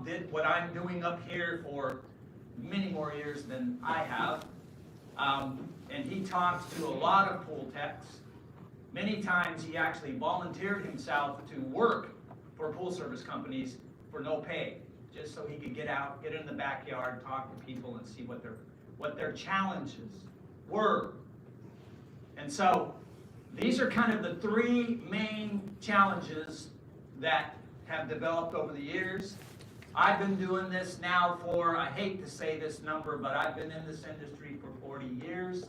did what I'm doing up here for many more years than I have. And he talks to a lot of pool techs. Many times he actually volunteered himself to work for pool service companies for no pay, just so he could get out, get in the backyard, talk to people and see what their challenges were. And so these are kind of the three main challenges that have developed over the years. I've been doing this now for, I hate to say this number, but I've been in this industry for 40 years.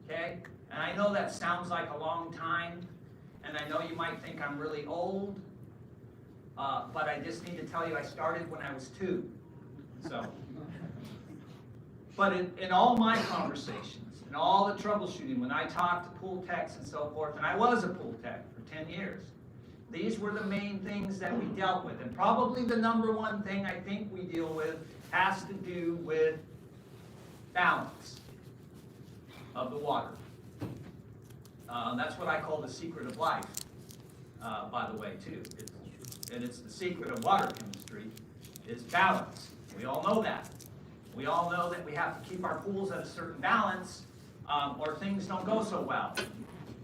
Okay? And I know that sounds like a long time, and I know you might think I'm really old, but I just need to tell you I started when I was 2. So, but in all my conversations, in all the troubleshooting, when I talked to pool techs and so forth, and I was a pool tech for 10 years, these were the main things that we dealt with. And probably the number one thing I think we deal with has to do with balance of the water. That's what I call the secret of life, by the way, too. It's the secret of water chemistry, is balance. We all know that. We all know that we have to keep our pools at a certain balance, or things don't go so well.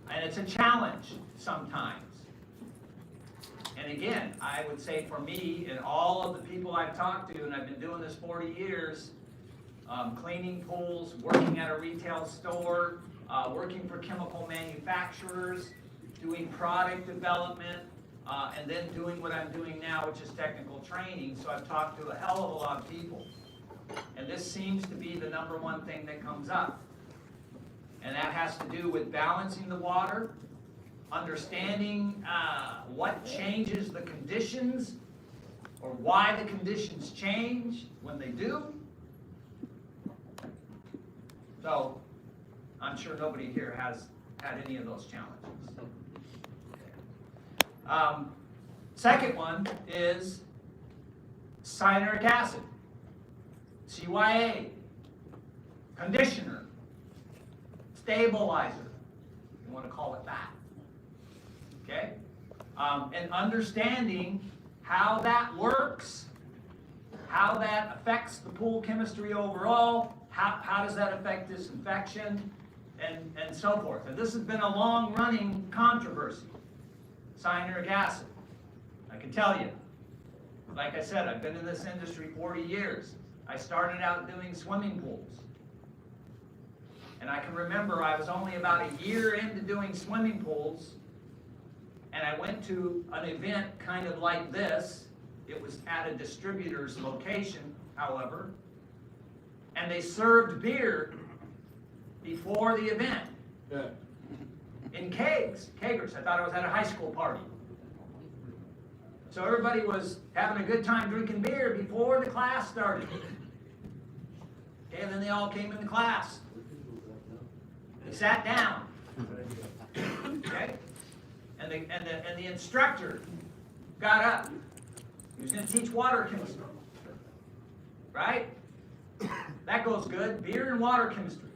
And it's a challenge sometimes. And again, I would say for me and all of the people I've talked to, and I've been doing this 40 years, cleaning pools, working at a retail store, working for chemical manufacturers, doing product development, and then doing what I'm doing now, which is technical training. So I've talked to a hell of a lot of people. And this seems to be the number one thing that comes up. And that has to do with balancing the water, understanding what changes the conditions, or why the conditions change when they do. So, I'm sure nobody here has had any of those challenges. Second one is cyanuric acid, CYA, conditioner, stabilizer, if you want to call it that. Okay? And understanding how that works, how that affects the pool chemistry overall, how does that affect disinfection, and so forth. And this has been a long-running controversy, cyanuric acid. I can tell you, like I said, I've been in this industry 40 years. I started out doing swimming pools. And I can remember I was only about a year into doing swimming pools, and I went to an event kind of like this. It was at a distributor's location, however, and they served beer before the event. Yeah. In kegers. I thought I was at a high school party. So everybody was having a good time drinking beer before the class started. Okay, and then they all came into class. They sat down. Okay? And the instructor got up. He was going to teach water chemistry. Right? That goes good. Beer and water chemistry.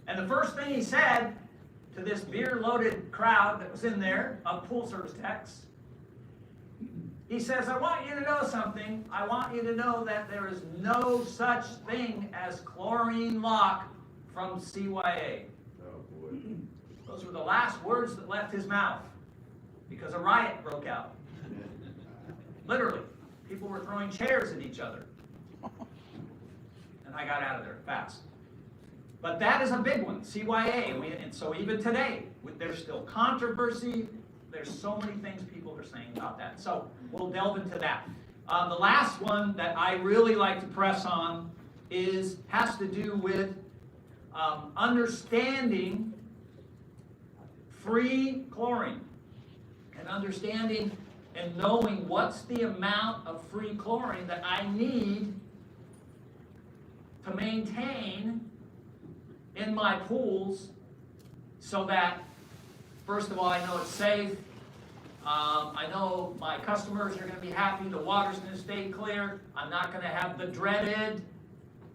And the first thing he said to this beer-loaded crowd that was in there of pool service techs, he says, I want you to know something. I want you to know that there is no such thing as chlorine lock from CYA. Oh, boy. Those were the last words that left his mouth because a riot broke out. Literally. People were throwing chairs at each other. And I got out of there fast. But that is a big one, CYA. And so even today, there's still controversy. There's so many things people are saying about that. So we'll delve into that. The last one that I really like to press on has to do with understanding free chlorine. And understanding and knowing what's the amount of free chlorine that I need to maintain in my pools so that, first of all, I know it's safe. I know my customers are going to be happy. The water's going to stay clear. I'm not going to have the dreaded,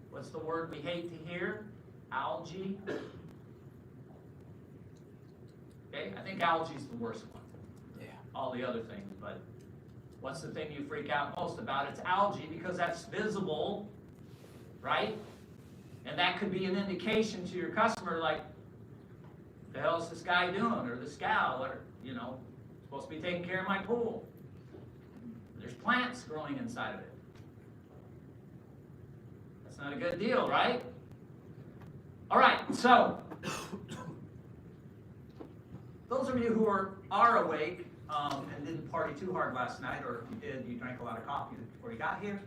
what's the word we hate to hear? Algae. Okay, I think algae is the worst one. Yeah. All the other things, but What's the thing you freak out most about? It's algae, because that's visible, right? And that could be an indication to your customer, like, the hell's this guy doing, or this gal, or, you know, supposed to be taking care of my pool. There's plants growing inside of it. That's not a good deal, right? All right, so those of you who are awake and didn't party too hard last night, or if you did, you drank a lot of coffee before you got here,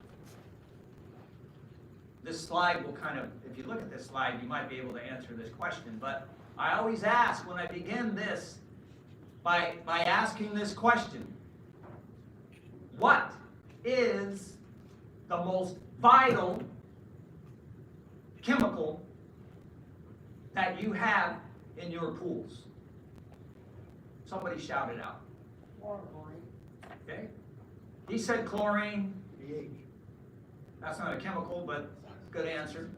this slide will kind of, if you look at this slide, you might be able to answer this question. But I always ask when I begin this by asking this question: what is the most vital chemical that you have in your pools? Somebody shout it out. Chlorine. Okay. He said chlorine. pH. That's not a chemical, but good answer.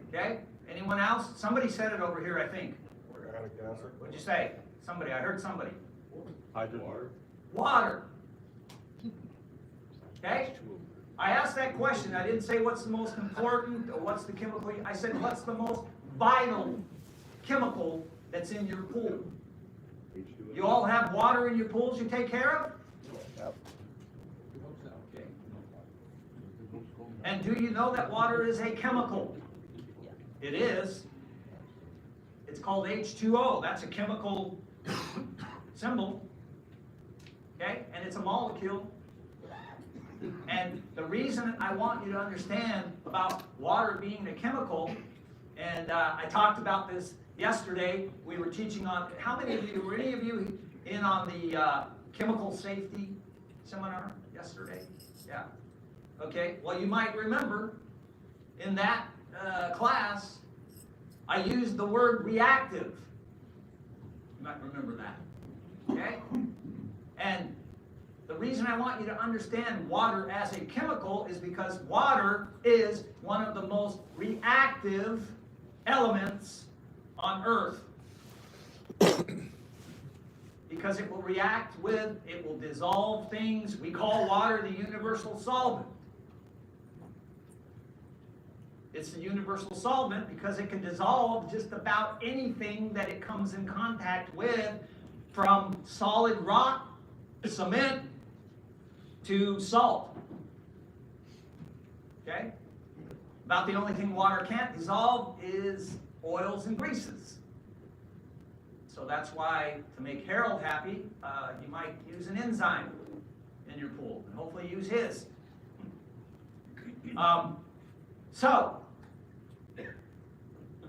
Okay. Anyone else? Somebody said it over here, I think. Organic acid. What'd you say? Somebody. I heard somebody. Hydrogen. Water. Okay? I asked that question. I didn't say what's the most important or what's the chemical. I said what's the most vital chemical that's in your pool. You all have water in your pools you take care of? Yep. Okay. And do you know that water is a chemical? It is. It's called H2O. That's a chemical symbol. Okay? And it's a molecule. And the reason I want you to understand about water being a chemical, and I talked about this yesterday, we were teaching on, how many of you, were any of you in on the chemical safety seminar yesterday? Yeah. Okay, well you might remember in that class, I used the word reactive. You might remember that. Okay? And the reason I want you to understand water as a chemical is because water is one of the most reactive elements on Earth. Because it will react with, it will dissolve things. We call water the universal solvent. It's the universal solvent because it can dissolve just about anything that it comes in contact with, from solid rock, cement, to salt. Okay? About the only thing water can't dissolve is oils and greases. So that's why, to make Harold happy, you might use an enzyme in your pool, and hopefully use his. So,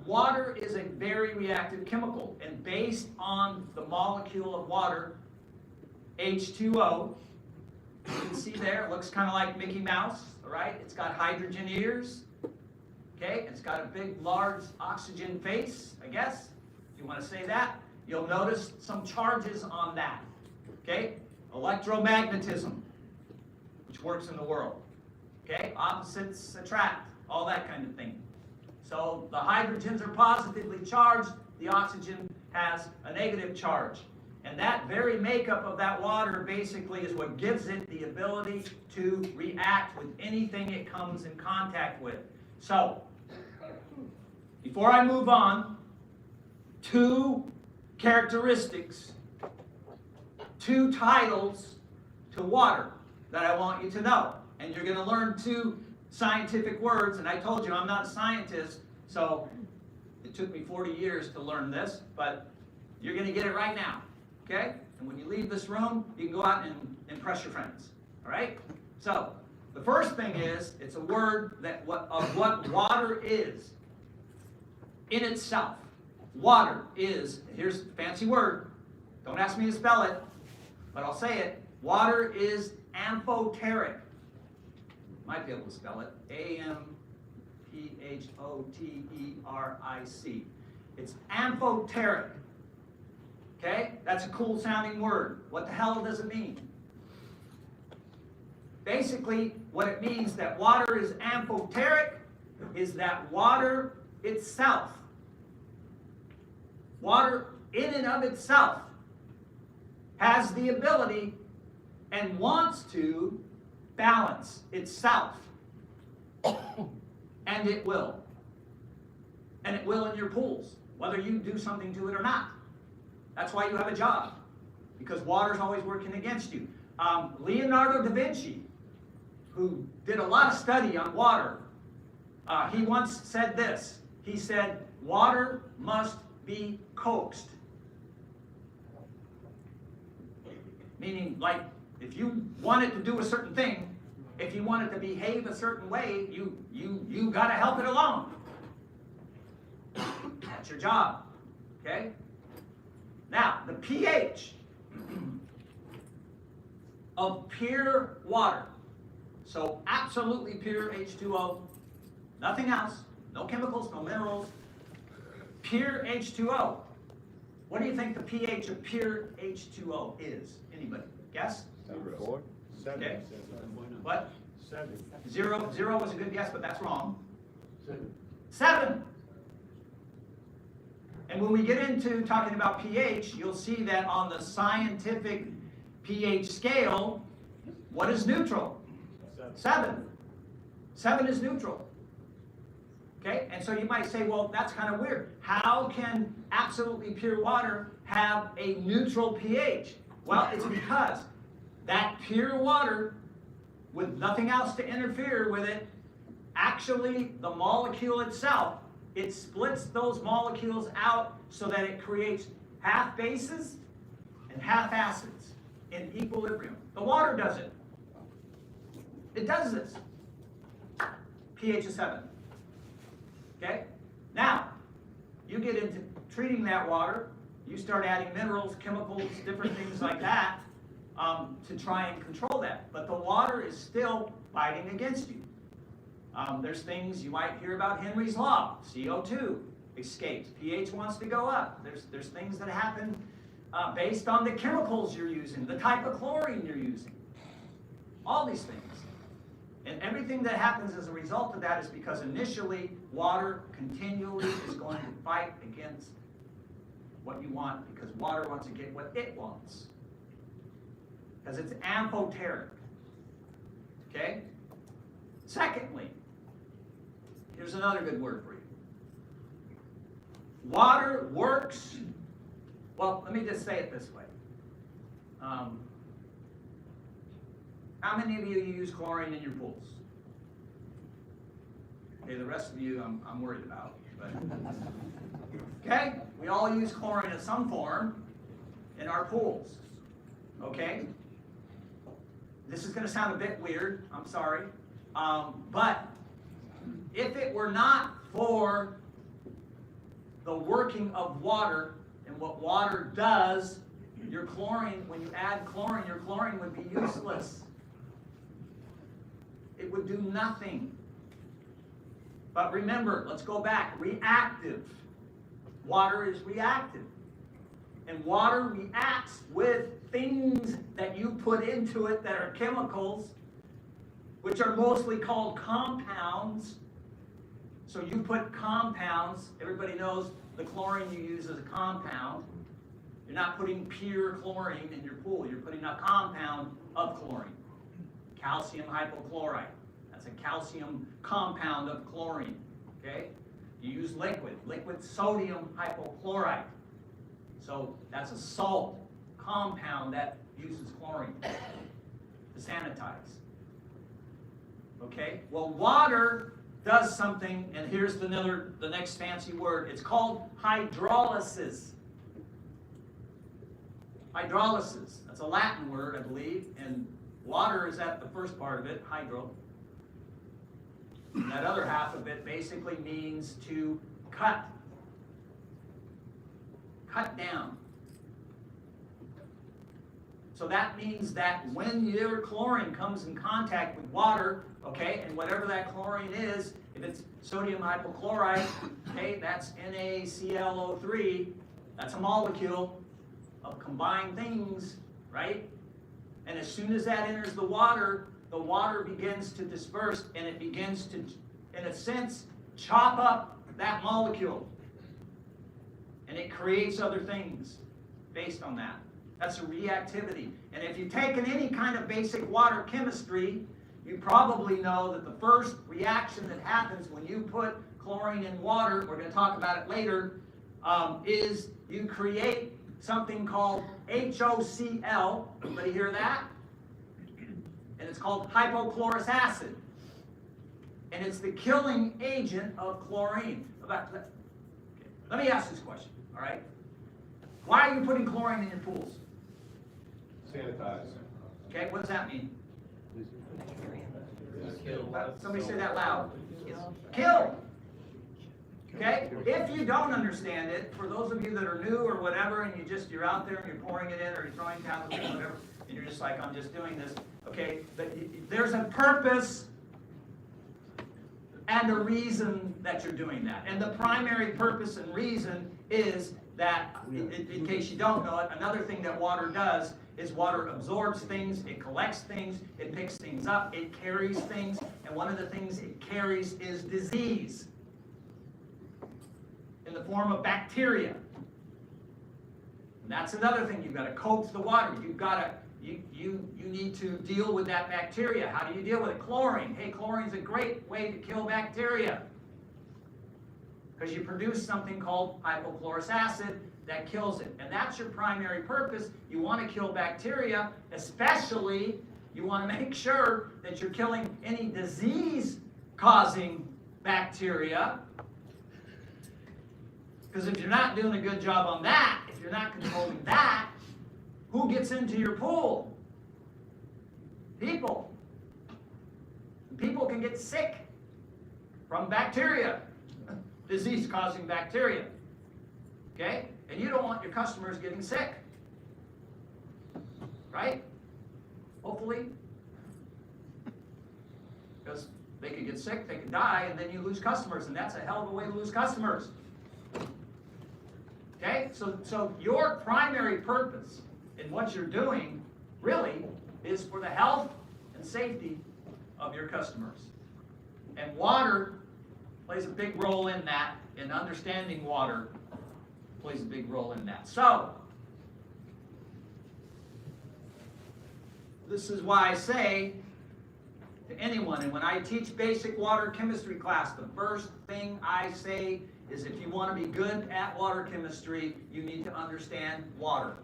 water is a very reactive chemical, and based on the molecule of water, H2O, you can see there, it looks kind of like Mickey Mouse, all right? It's got hydrogen ears, okay? It's got a big, large oxygen face, I guess, if you want to say that. You'll notice some charges on that, okay? Electromagnetism, which works in the world, okay? Opposites attract, all that kind of thing. So the hydrogens are positively charged, the oxygen has a negative charge. And that very makeup of that water basically is what gives it the ability to react with anything it comes in contact with. So, before I move on, two characteristics, two titles to water that I want you to know. And you're going to learn two scientific words, and I told you I'm not a scientist, so it took me 40 years to learn this, but you're going to get it right now. Okay? And when you leave this room, you can go out and impress your friends. All right? So, the first thing is, it's a word that of what water is in itself. Water is, here's a fancy word. Don't ask me to spell it, but I'll say it. Water is amphoteric. Might be able to spell it. A-M-P-H-O-T-E-R-I-C. It's amphoteric. Okay? That's a cool sounding word. What the hell does it mean? Basically, what it means that water is amphoteric is that water itself, water in and of itself, has the ability and wants to balance itself. And it will. And it will in your pools, whether you do something to it or not. That's why you have a job, because water's always working against you. Leonardo da Vinci, who did a lot of study on water, he once said this. He said, water must be coaxed. Meaning, like, if you want it to do a certain thing, if you want it to behave a certain way, you got to help it along. That's your job, okay? Now, the pH of pure water, so absolutely pure H2O, nothing else, no chemicals, no minerals, pure H2O. What do you think the pH of pure H2O is? Anybody? Guess? 4? Okay. What? 7. 0 was a good guess, but that's wrong. 7. And when we get into talking about pH, you'll see that on the scientific pH scale, what is neutral? 7. 7 is neutral. Okay? And so you might say, well, that's kind of weird. How can absolutely pure water have a neutral pH? Well, it's because that pure water, with nothing else to interfere with it, actually the molecule itself, it splits those molecules out so that it creates half bases and half acids in equilibrium. The water does it. It does this. pH of 7. Okay? Now, you get into treating that water, you start adding minerals, chemicals, different things like that to try and control that. But the water is still fighting against you. There's things you might hear about Henry's Law, CO2 escapes, pH wants to go up. There's things that happen based on the chemicals you're using, the type of chlorine you're using. All these things. And everything that happens as a result of that is because initially water continually is going to fight against what you want, because water wants to get what it wants. Because it's amphoteric. Okay? Secondly, here's another good word for you. Water works, well, let me just say it this way. How many of you use chlorine in your pools? Okay, the rest of you I'm worried about. But okay, we all use chlorine in some form in our pools. Okay? This is going to sound a bit weird, I'm sorry. But if it were not for the working of water and what water does, your chlorine, when you add chlorine, your chlorine would be useless. It would do nothing. But remember, let's go back, reactive. Water is reactive. And water reacts with things that you put into it that are chemicals, which are mostly called compounds. So you put compounds, everybody knows the chlorine you use is a compound. You're not putting pure chlorine in your pool, you're putting a compound of chlorine. Calcium hypochlorite, that's a calcium compound of chlorine, okay? You use liquid sodium hypochlorite. So that's a salt compound that uses chlorine to sanitize. Okay? Well, water does something, and here's the next fancy word. It's called hydrolysis. Hydrolysis. That's a Latin word, I believe, and water is at the first part of it, hydro. And that other half of it basically means to cut. Cut down. So that means that when your chlorine comes in contact with water, okay, and whatever that chlorine is, if it's sodium hypochlorite, okay, that's NaClO3, that's a molecule of combined things, right? And as soon as that enters the water begins to disperse, and it begins to, in a sense, chop up that molecule. And it creates other things based on that. That's a reactivity. And if you've taken any kind of basic water chemistry, you probably know that the first reaction that happens when you put chlorine in water, we're going to talk about it later, is you create something called HOCl. Everybody hear that? And it's called hypochlorous acid. And it's the killing agent of chlorine. Let me ask this question, all right? Why are you putting chlorine in your pools? Sanitize. Okay, what does that mean? Somebody say that loud. Kill. Okay? If you don't understand it, for those of you that are new or whatever, and you're out there and you're pouring it in or you're throwing tablets in, whatever, and you're just like, I'm just doing this. Okay, but there's a purpose and a reason that you're doing that. And the primary purpose and reason is that, in case you don't know it, another thing that water does is water absorbs things, it collects things, it picks things up, it carries things, and one of the things it carries is disease in the form of bacteria. And that's another thing. You've got to coat the water. You've got to you need to deal with that bacteria. How do you deal with it? Chlorine. Hey, chlorine's a great way to kill bacteria because you produce something called hypochlorous acid that kills it. And that's your primary purpose. You want to kill bacteria, especially you want to make sure that you're killing any disease-causing bacteria. Because if you're not doing a good job on that, if you're not controlling that, who gets into your pool? People. And people can get sick from bacteria, disease-causing bacteria. Okay? And you don't want your customers getting sick. Right? Hopefully. Because they could get sick, they could die, and then you lose customers, and that's a hell of a way to lose customers. Okay? So your primary purpose in what you're doing really is for the health and safety of your customers. And water plays a big role in that, and understanding water plays a big role in that. So, this is why I say to anyone, and when I teach basic water chemistry class, the first thing I say is if you want to be good at water chemistry, you need to understand water.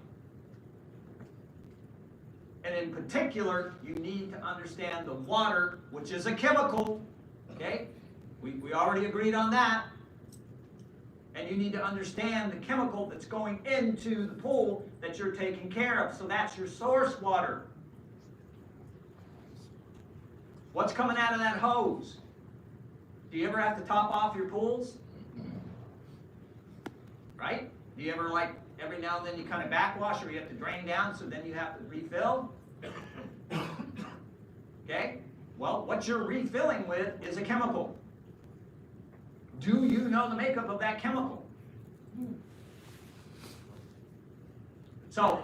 And in particular, you need to understand the water, which is a chemical. Okay? We already agreed on that. And you need to understand the chemical that's going into the pool that you're taking care of. So that's your source water. What's coming out of that hose? Do you ever have to top off your pools? Right? Do you ever, like, every now and then you kind of backwash or you have to drain down so then you have to refill? Okay? Well, what you're refilling with is a chemical. Do you know the makeup of that chemical? So,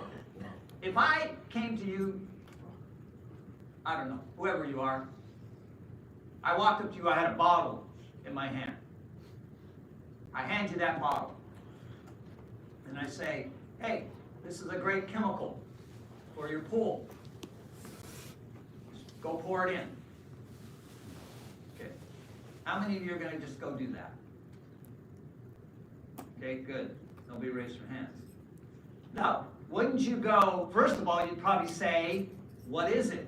if I came to you, I don't know, whoever you are, I walked up to you, I had a bottle in my hand. I hand you that bottle. And I say, hey, this is a great chemical for your pool. Just go pour it in. Okay. How many of you are going to just go do that? Okay, good. Nobody raised their hands. Now, wouldn't you go, first of all, you'd probably say, what is it?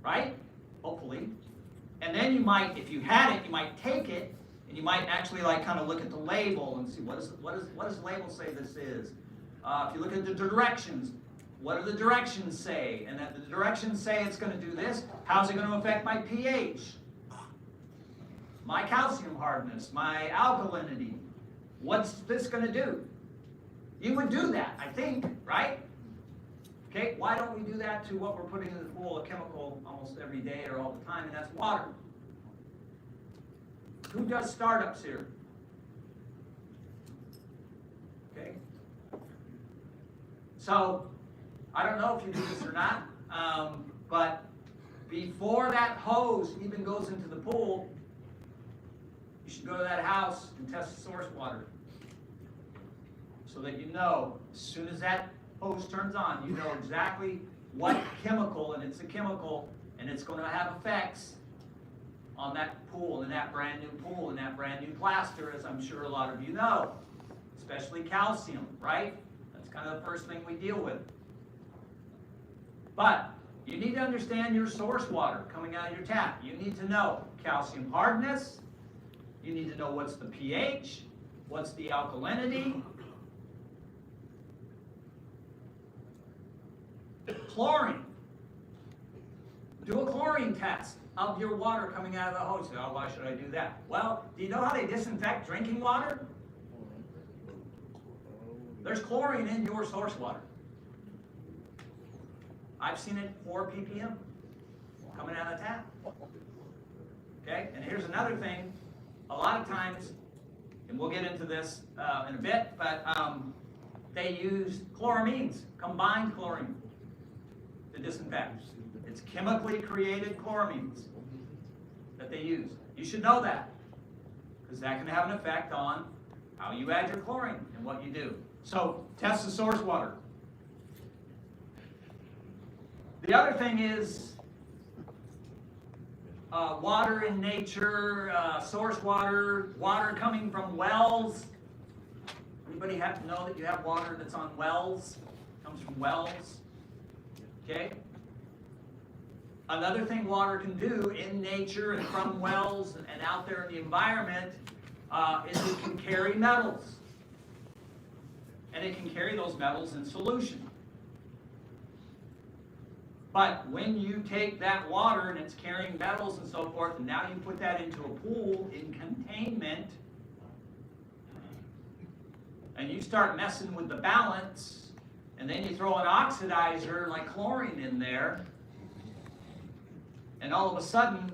Right? Hopefully. And then you might, if you had it, you might take it, and you might actually like kind of look at the label and see what does the label say this is. If you look at the directions, what do the directions say? And that the directions say it's going to do this. How's it going to affect my pH? My calcium hardness, my alkalinity. What's this going to do? You would do that, I think, right? Okay, why don't we do that to what we're putting in the pool, a chemical almost every day or all the time, and that's water. Who does startups here? Okay. So, I don't know if you do this or not, but before that hose even goes into the pool, you should go to that house and test the source water. So that you know, as soon as that hose turns on, you know exactly what chemical, and it's a chemical, and it's going to have effects on that pool, and that brand new pool, and that brand new plaster, as I'm sure a lot of you know, especially calcium, right? That's kind of the first thing we deal with. But you need to understand your source water coming out of your tap. You need to know calcium hardness. You need to know what's the pH, what's the alkalinity. Chlorine. Do a chlorine test of your water coming out of the hose. Oh, why should I do that? Well, do you know how they disinfect drinking water? There's chlorine in your source water. I've seen it 4 ppm coming out of the tap. Okay, and here's another thing. A lot of times, and we'll get into this in a bit, but they use chloramines, combined chlorine, to disinfect. It's chemically created chloramines that they use. You should know that, because that can have an effect on how you add your chlorine and what you do. So, test the source water. The other thing is water in nature, source water, water coming from wells. Anybody have to know that you have water that's on wells? Comes from wells. Okay? Another thing water can do in nature and from wells and out there in the environment is it can carry metals. And it can carry those metals in solution. But when you take that water and it's carrying metals and so forth, and now you put that into a pool in containment, and you start messing with the balance, and then you throw an oxidizer like chlorine in there, and all of a sudden,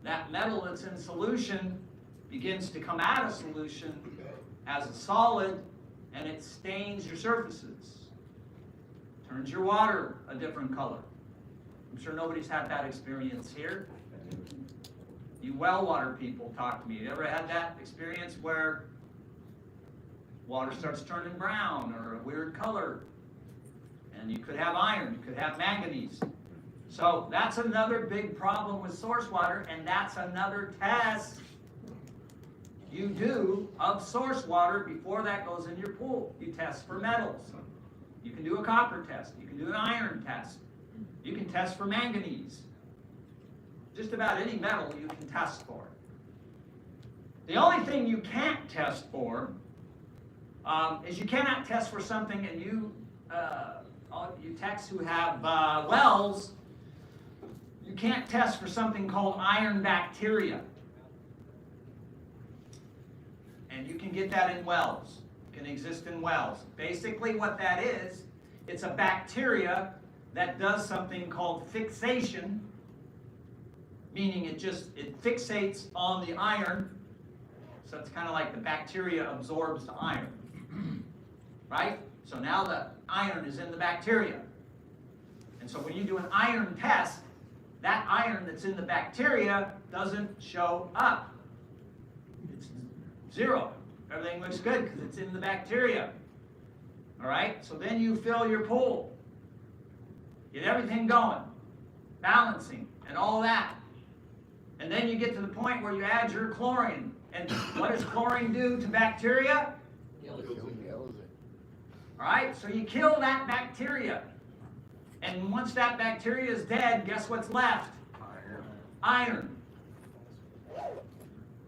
that metal that's in solution begins to come out of solution as a solid, and it stains your surfaces. Turns your water a different color. I'm sure nobody's had that experience here. You well water people, talk to me. You ever had that experience where water starts turning brown or a weird color? And you could have iron, you could have manganese. So that's another big problem with source water, and that's another test you do of source water before that goes in your pool. You test for metals. You can do a copper test. You can do an iron test. You can test for manganese. Just about any metal you can test for. The only thing you can't test for is you cannot test for something, and you techs who have wells, you can't test for something called iron bacteria. And you can get that in wells. It can exist in wells. Basically what that is, it's a bacteria that does something called fixation, meaning it fixates on the iron. So it's kind of like the bacteria absorbs the iron, right? So now the iron is in the bacteria. And so when you do an iron test, that iron that's in the bacteria doesn't show up. It's 0. Everything looks good because it's in the bacteria. All right? So then you fill your pool. Get everything going, balancing, and all that. And then you get to the point where you add your chlorine. And what does chlorine do to bacteria? Kills it. All right? So you kill that bacteria. And once that bacteria is dead, guess what's left? Iron.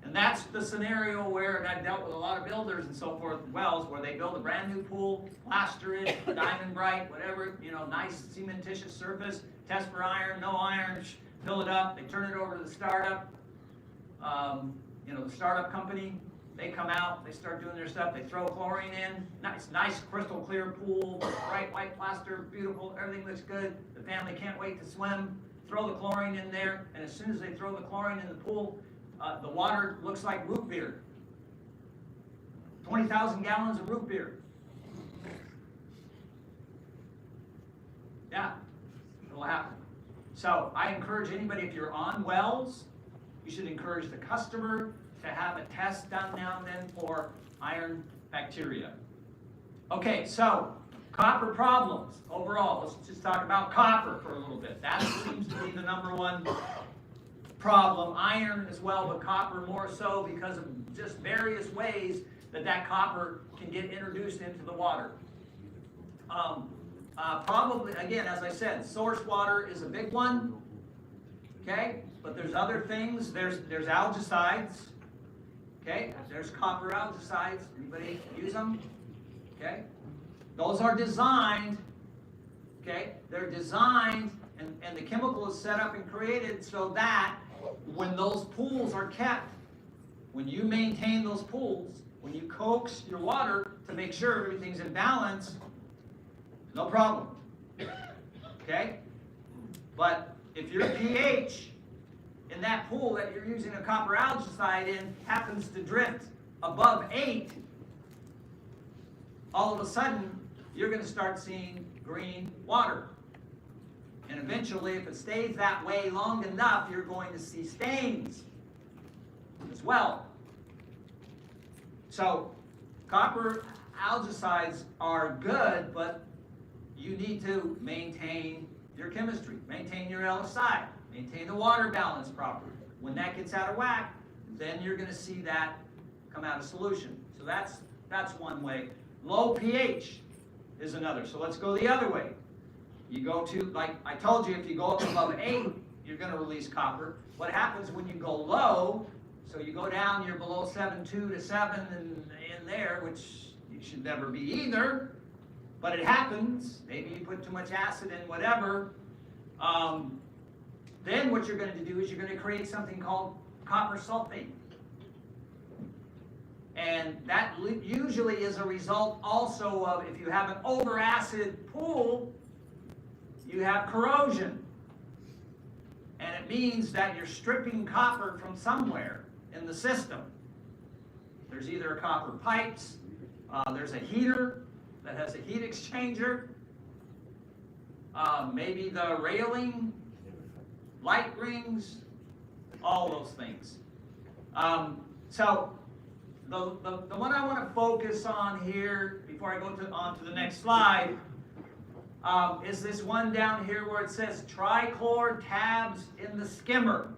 And that's the scenario where, and I've dealt with a lot of builders and so forth, wells, where they build a brand new pool, plaster it, diamond bright, whatever, nice cementitious surface, test for iron, no iron, fill it up, they turn it over to the startup, the startup company, they come out, they start doing their stuff, they throw chlorine in, nice crystal clear pool, bright white plaster, beautiful, everything looks good, the family can't wait to swim, throw the chlorine in there, and as soon as they throw the chlorine in the pool, the water looks like root beer. 20,000 gallons of root beer. Yeah, it'll happen. So I encourage anybody, if you're on wells, you should encourage the customer to have a test done now and then for iron bacteria. Okay, so Copper problems overall. Let's just talk about copper for a little bit. That seems to be the number one problem. Iron as well, but copper more so because of just various ways that copper can get introduced into the water. Probably, again, as I said, source water is a big one. Okay, but there's other things. There's algicides. Okay, there's copper algicides. Anybody use them? Okay, those are designed. Okay, they're designed, and the chemical is set up and created so that when those pools are kept, when you maintain those pools, when you coax your water to make sure everything's in balance, no problem. Okay, but if your pH in that pool that you're using a copper algicide in happens to drift above 8, all of a sudden you're going to start seeing green water. And eventually, if it stays that way long enough, you're going to see stains as well. So, copper algicides are good, but you need to maintain your chemistry, maintain your LSI, maintain the water balance properly. When that gets out of whack, then you're going to see that come out of solution. So that's one way. Low pH is another. So let's go the other way. You go to, like I told you, if you go up above 8, you're going to release copper. What happens when you go low, so you go down, you're below 7.2 to 7 and in there, which you should never be either, but it happens. Maybe you put too much acid in, whatever. Then what you're going to do is you're going to create something called copper sulfate. And that usually is a result also of, if you have an over-acid pool, you have corrosion. And it means that you're stripping copper from somewhere in the system. There's either copper pipes, there's a heater that has a heat exchanger, maybe the railing, light rings, all those things. So the one I want to focus on here before I go on to the next slide is this one down here where it says trichlor tabs in the skimmer.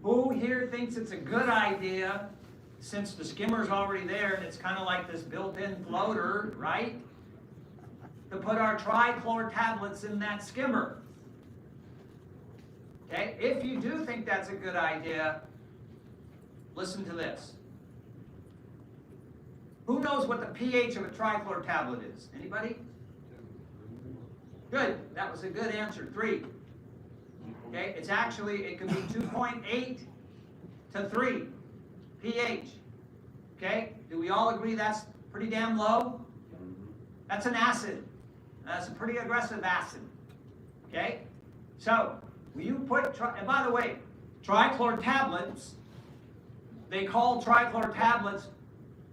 Who here thinks it's a good idea, since the skimmer's already there and it's kind of like this built-in floater, right, to put our trichlor tablets in that skimmer? Okay, if you do think that's a good idea, listen to this. Who knows what the pH of a trichlor tablet is? Anybody? Good, that was a good answer, 3. Okay, it's actually, it could be 2.8 to 3 pH. Okay, do we all agree that's pretty damn low? That's an acid. That's a pretty aggressive acid. Okay, so when you put, and by the way, trichlor tablets, they call trichlor tablets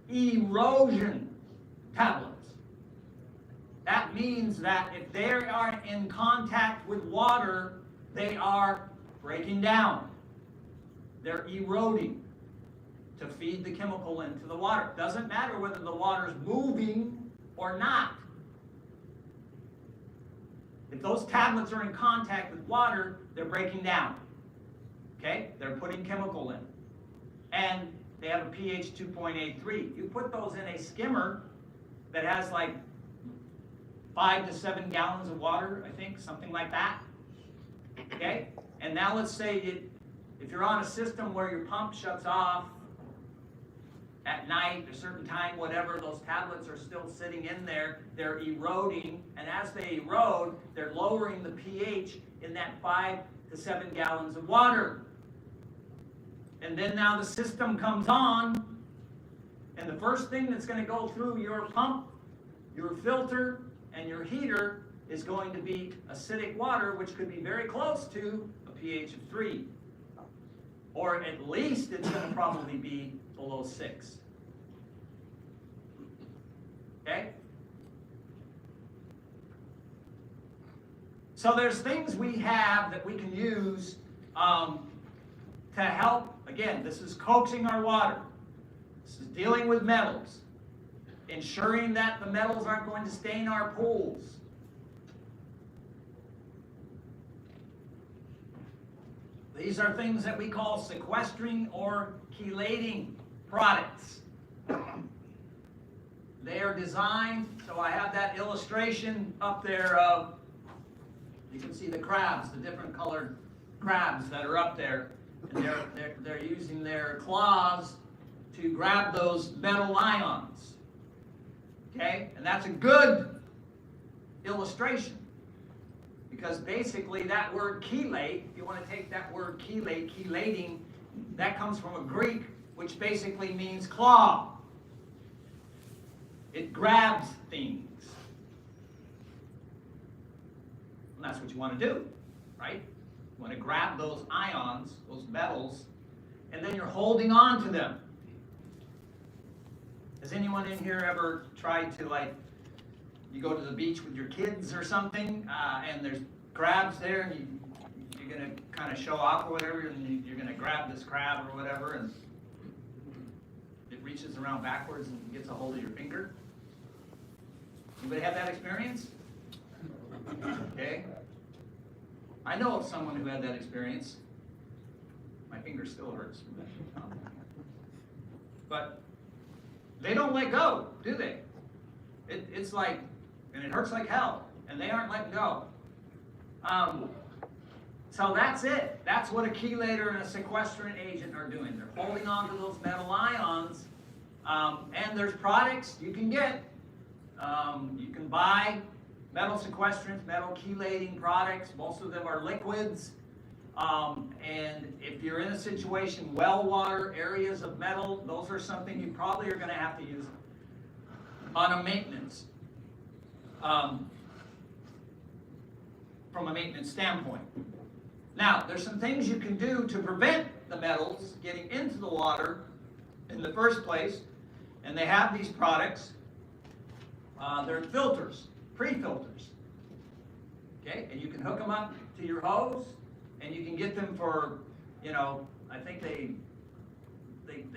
erosion tablets. That means that if they are in contact with water, they are breaking down. They're eroding to feed the chemical into the water. Doesn't matter whether the water's moving or not. If those tablets are in contact with water, they're breaking down. Okay? They're putting chemical in. And they have a pH 2.83. You put those in a skimmer that has like 5 to 7 gallons of water, I think, something like that. Okay? And now let's say if you're on a system where your pump shuts off at night, a certain time, whatever, those tablets are still sitting in there, they're eroding, and as they erode, they're lowering the pH in that 5 to 7 gallons of water. And then now the system comes on, and the first thing that's going to go through your pump, your filter, and your heater is going to be acidic water, which could be very close to a pH of 3. Or at least it's going to probably be below 6. Okay? So there's things we have that we can use to help. Again, this is coaxing our water. This is dealing with metals. ensuring that the metals aren't going to stain our pools. These are things that we call sequestering or chelating products. They are designed, so I have that illustration up there of, you can see the crabs, the different colored crabs that are up there. And they're using their claws to grab those metal ions. Okay? And that's a good illustration. Because basically that word chelate, if you want to take that word chelate, chelating, that comes from a Greek, which basically means claw. It grabs things. And that's what you want to do, right? You want to grab those ions, those metals, and then you're holding on to them. Has anyone in here ever tried to, like, you go to the beach with your kids or something, and there's crabs there, and you're going to kind of show off or whatever, and you're going to grab this crab or whatever, and it reaches around backwards and gets a hold of your finger? Anybody have that experience? Okay. I know of someone who had that experience. My finger still hurts from that. But they don't let go, do they? It's like, and it hurts like hell, and they aren't letting go. So that's it. That's what a chelator and a sequestrant agent are doing. They're holding on to those metal ions, and there's products you can get. You can buy metal sequestrants, metal chelating products. Most of them are liquids. And if you're in a situation, well water, areas of metal, those are something you probably are going to have to use on a maintenance, from a maintenance standpoint. Now, there's some things you can do to prevent the metals getting into the water in the first place, and they have these products. They're filters, pre-filters, okay? And you can hook them up to your hose, and you can get them for, you know, I think they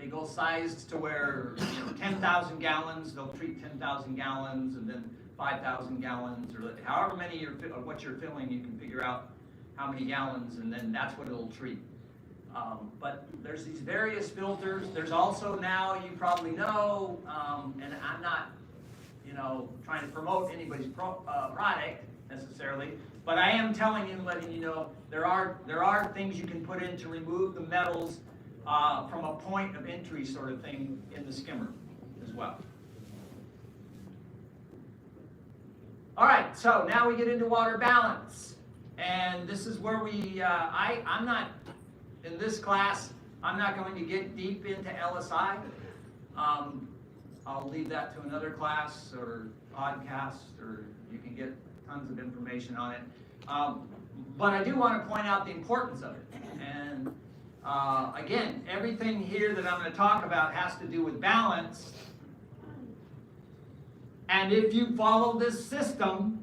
go sized to where, you know, 10,000 gallons, they'll treat 10,000 gallons, and then 5,000 gallons, or however many of what you're filling, you can figure out how many gallons, and then that's what it'll treat. But there's these various filters. There's also now, you probably know, and I'm not, you know, trying to promote anybody's product necessarily, but I am telling you, letting you know, there are things you can put in to remove the metals from a point of entry sort of thing in the skimmer as well. All right, so now we get into water balance. And this is where we, I'm not, in this class, I'm not going to get deep into LSI. I'll leave that to another class or podcast, or you can get tons of information on it. But I do want to point out the importance of it. And again, everything here that I'm going to talk about has to do with balance. And if you follow this system,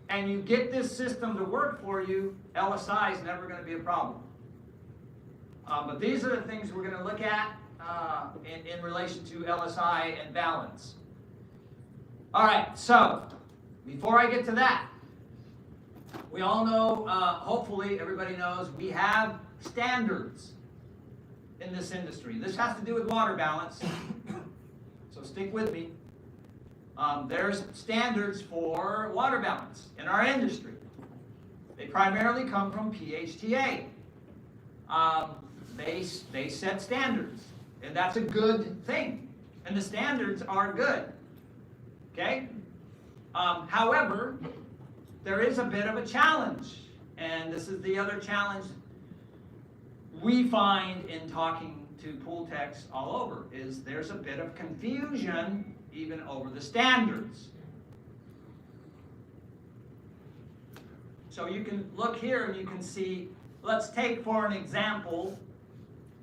and you get this system to work for you, LSI is never going to be a problem. But these are the things we're going to look at in relation to LSI and balance. All right, so before I get to that, we all know, hopefully everybody knows, we have standards in this industry. This has to do with water balance, so stick with me. There's standards for water balance in our industry. They primarily come from PHTA. They set standards, and that's a good thing. And the standards are good. Okay? However, there is a bit of a challenge, and this is the other challenge we find in talking to pool techs all over, is there's a bit of confusion even over the standards. So you can look here and you can see, let's take for an example,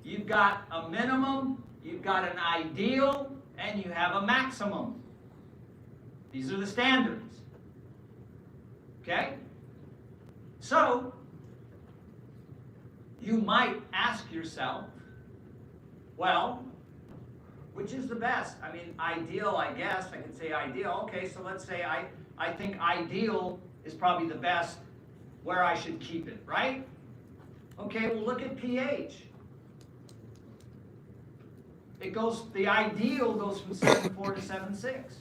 you've got a minimum, you've got an ideal, and you have a maximum. These are the standards. Okay? So, you might ask yourself, well, which is the best? I mean, ideal, I guess, I could say ideal. Okay, so let's say I think ideal is probably the best where I should keep it, right? Okay, well look at pH. It goes, the ideal goes from 7.4 to 7.6.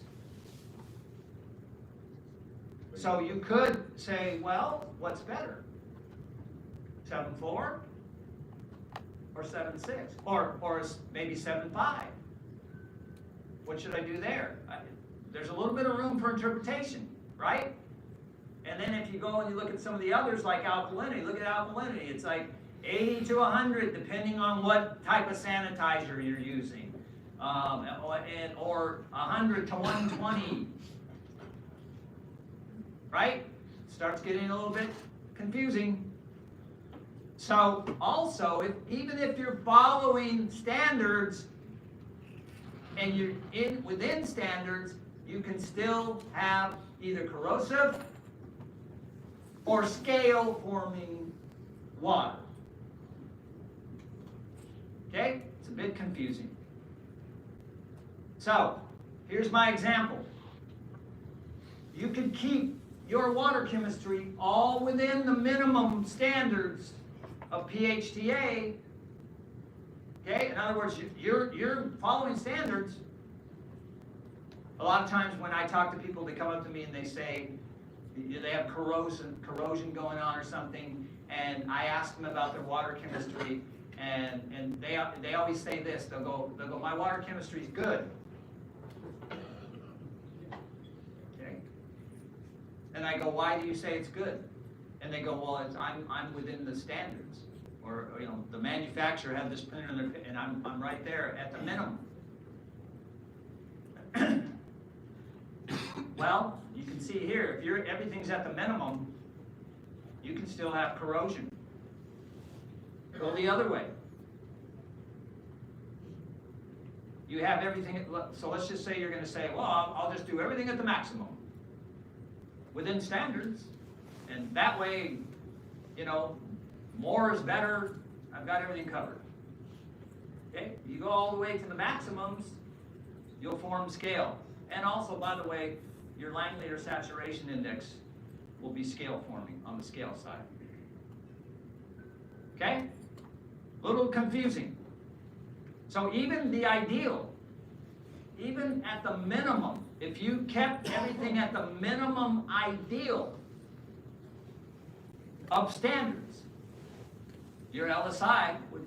So you could say, well, what's better? 7.4 or 7.6? Or maybe 7.5? What should I do there? There's a little bit of room for interpretation, right? And then if you go and you look at some of the others like alkalinity, look at alkalinity. It's like 80 to 100 depending on what type of sanitizer you're using. Or 100 to 120. Right? Starts getting a little bit confusing. So also, even if you're following standards and you're within standards, you can still have either corrosive or scale-forming water. Okay? It's a bit confusing. So, here's my example. You could keep your water chemistry all within the minimum standards of PHTA. Okay? In other words, you're following standards. A lot of times when I talk to people, they come up to me and they say, they have corrosion going on or something, and I ask them about their water chemistry, and they always say this. They'll go, my water chemistry is good. Okay. And I go, why do you say it's good? And they go, well, I'm within the standards, or the manufacturer had this printed in their, and I'm right there at the minimum. Well, you can see here, if everything's at the minimum, you can still have corrosion. Go the other way. You have everything, so let's just say you're going to say, well, I'll just do everything at the maximum within standards, and that way, more is better. I've got everything covered. Okay, you go all the way to the maximums, you'll form scale. And also, by the way, your Langley saturation index will be scale forming on the scale side. Okay? A little confusing. So even the ideal, even at the minimum, if you kept everything at the minimum ideal of standards, your LSI would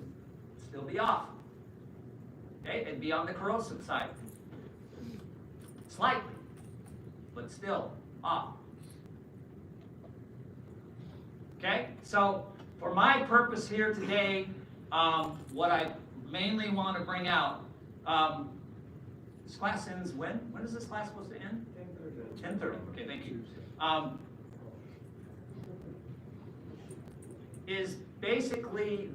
still be off. Okay? It'd be on the corrosive side. Slightly, but still off. Okay? So, for my purpose here today, what I mainly want to bring out, this class ends when? When is this class supposed to end? 10:30. Okay, thank you. Is basically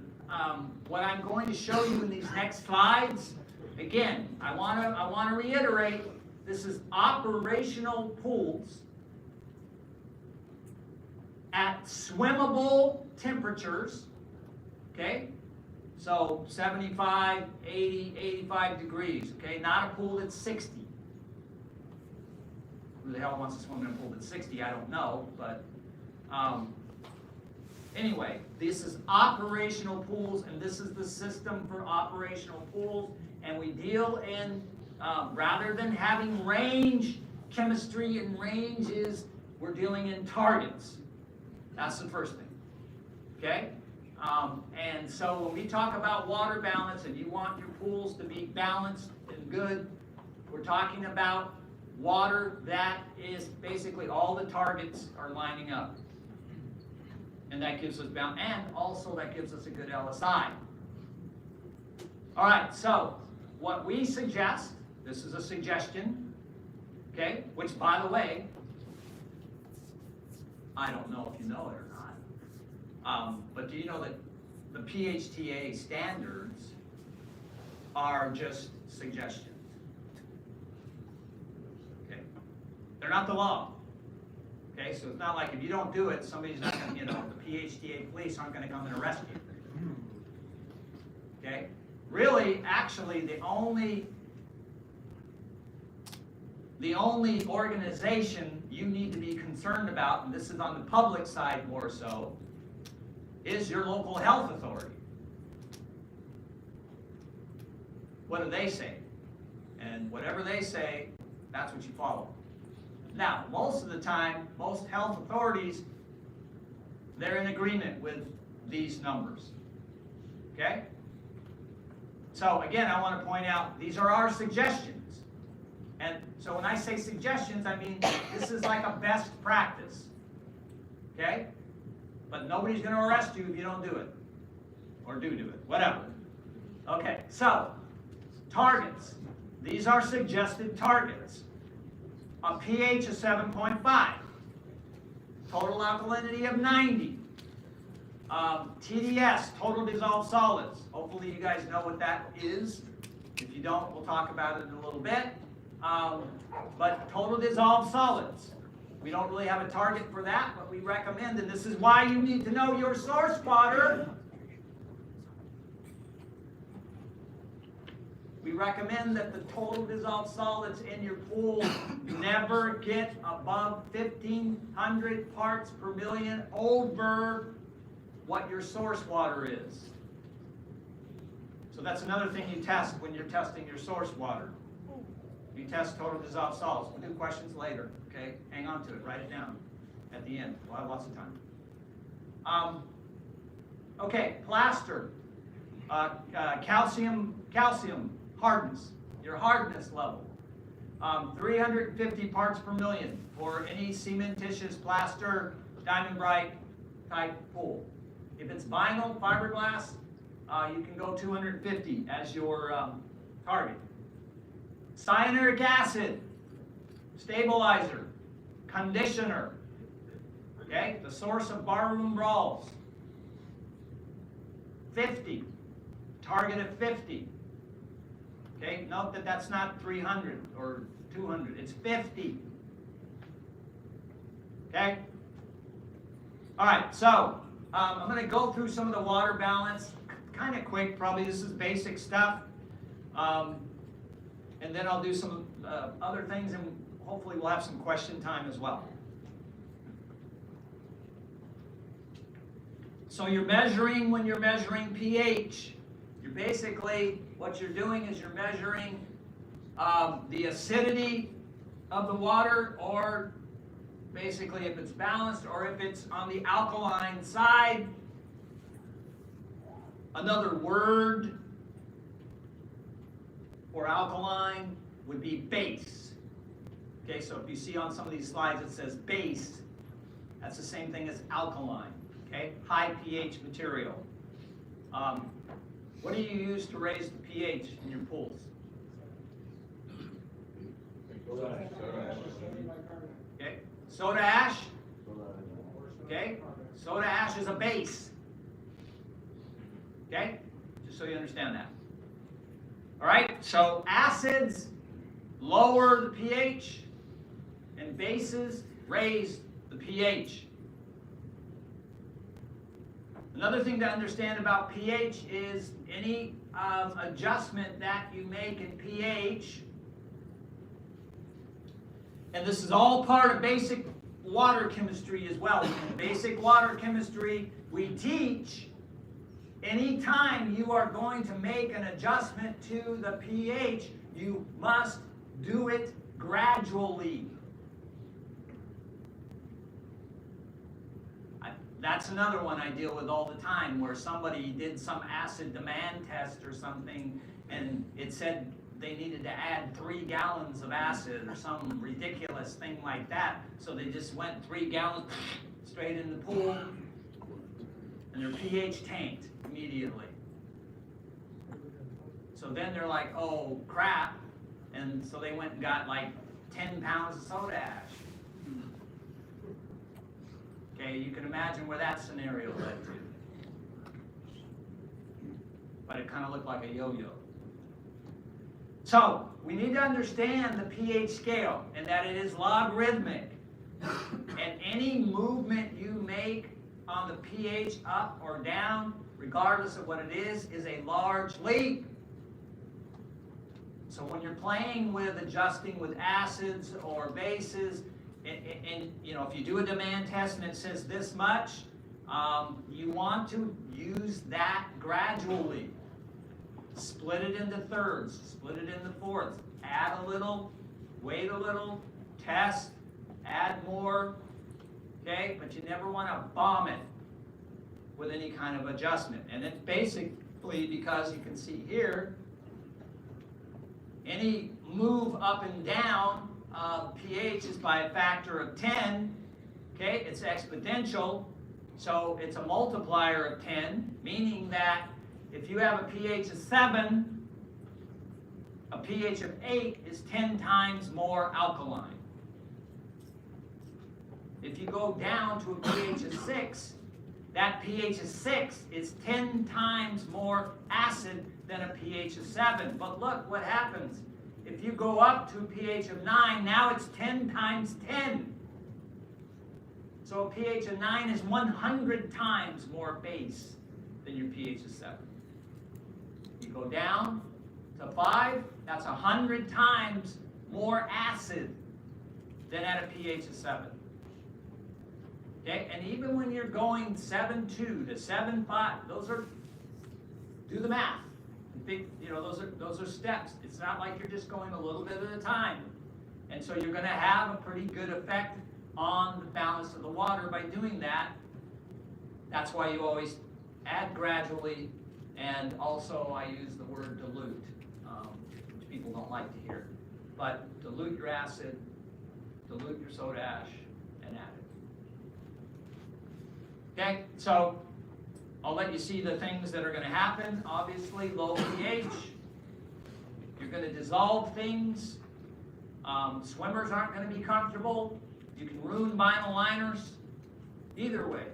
what I'm going to show you in these next slides. Again, I want to reiterate, this is operational pools at swimmable temperatures, okay? So 75, 80, 85 degrees, okay? Not a pool that's 60. Who the hell wants to swim in a pool that's 60? I don't know, but anyway, this is operational pools, and this is the system for operational pools, and we deal in, rather than having range chemistry and ranges, we're dealing in targets. That's the first thing, okay? And so when we talk about water balance and you want your pools to be balanced and good, we're talking about water that is basically all the targets are lining up. And that gives us balance, and also that gives us a good LSI. All right, so what we suggest, this is a suggestion, okay, which by the way, I don't know if you know it or not, but do you know that the PHTA standards are just suggestions? Okay, they're not the law. Okay, so it's not like if you don't do it, somebody's not going to, the PHTA police aren't going to come and arrest you. Okay, really, actually, the only the only organization you need to be concerned about, and this is on the public side more so, is your local health authority. What do they say? And whatever they say, that's what you follow. Now, most of the time, most health authorities, they're in agreement with these numbers. Okay? So again, I want to point out, these are our suggestions. And so when I say suggestions, I mean this is like a best practice. Okay? But nobody's going to arrest you if you don't do it. Or do it. Whatever. Okay, so targets. These are suggested targets. A pH of 7.5. Total alkalinity of 90. TDS, total dissolved solids. Hopefully you guys know what that is. If you don't, we'll talk about it in a little bit. But total dissolved solids. We don't really have a target for that, but we recommend, and this is why you need to know your source water. We recommend that the total dissolved solids in your pool never get above 1,500 parts per million over what your source water is. So that's another thing you test when you're testing your source water. You test total dissolved solids. We'll do questions later, okay? Hang on to it, write it down at the end. We'll have lots of time. Okay, plaster. Calcium hardness, your hardness level. 350 parts per million for any cementitious plaster, diamond bright type pool. If it's vinyl, fiberglass, you can go 250 as your target. Cyanuric acid, stabilizer, conditioner, okay? The source of barroom brawls. 50, target of 50. Okay, note that that's not 300 or 200, it's 50. Okay? All right, so I'm going to go through some of the water balance kind of quick, probably this is basic stuff. And then I'll do some other things, and hopefully we'll have some question time as well. So you're measuring, when you're measuring pH, you're basically, what you're doing is you're measuring the acidity of the water, or basically if it's balanced or if it's on the alkaline side. Another word for alkaline would be base. Okay, so if you see on some of these slides it says base, that's the same thing as alkaline. Okay, high pH material. What do you use to raise the pH in your pools? Okay, soda ash. Okay, soda ash is a base. Okay, just so you understand that. All right, so acids lower the pH, and bases raise the pH. Another thing to understand about pH is any adjustment that you make in pH, and this is all part of basic water chemistry as well. In basic water chemistry, we teach anytime you are going to make an adjustment to the pH, you must do it gradually. That's another one I deal with all the time, where somebody did some acid demand test or something, and it said they needed to add 3 gallons of acid or some ridiculous thing like that. So they just went 3 gallons straight in the pool, and their pH tanked immediately. So then they're like, oh crap, and so they went and got like 10 pounds of soda ash. Okay, you can imagine where that scenario led to. But it kind of looked like a yo-yo. So, we need to understand the pH scale, and that it is logarithmic. And any movement you make on the pH up or down, regardless of what it is a large leap. So when you're playing with adjusting with acids or bases, and you know, if you do a demand test and it says this much, you want to use that gradually. Split it into thirds, split it into fourths, add a little, wait a little, test, add more, okay? But you never want to bomb it with any kind of adjustment. And it's basically because you can see here, any move up and down, pH is by a factor of 10, okay? It's exponential, so it's a multiplier of 10, meaning that if you have a pH of 7, a pH of 8 is 10 times more alkaline. If you go down to a pH of 6, that pH of 6 is 10 times more acid than a pH of 7. But look what happens. If you go up to a pH of 9, now it's 10 times 10. So a pH of 9 is 100 times more base than your pH of 7. You go down to 5, that's 100 times more acid than at a pH of 7. Okay, and even when you're going 7.2 to 7.5, those are, do the math. Think, you know, those are steps. It's not like you're just going a little bit at a time. And so you're going to have a pretty good effect on the balance of the water by doing that. That's why you always add gradually, and also I use the word dilute, which people don't like to hear. But dilute your acid, dilute your soda ash, and add it. Okay, so I'll let you see the things that are going to happen. Obviously, low pH. You're going to dissolve things. Swimmers aren't going to be comfortable. You can ruin vinyl liners. Either way.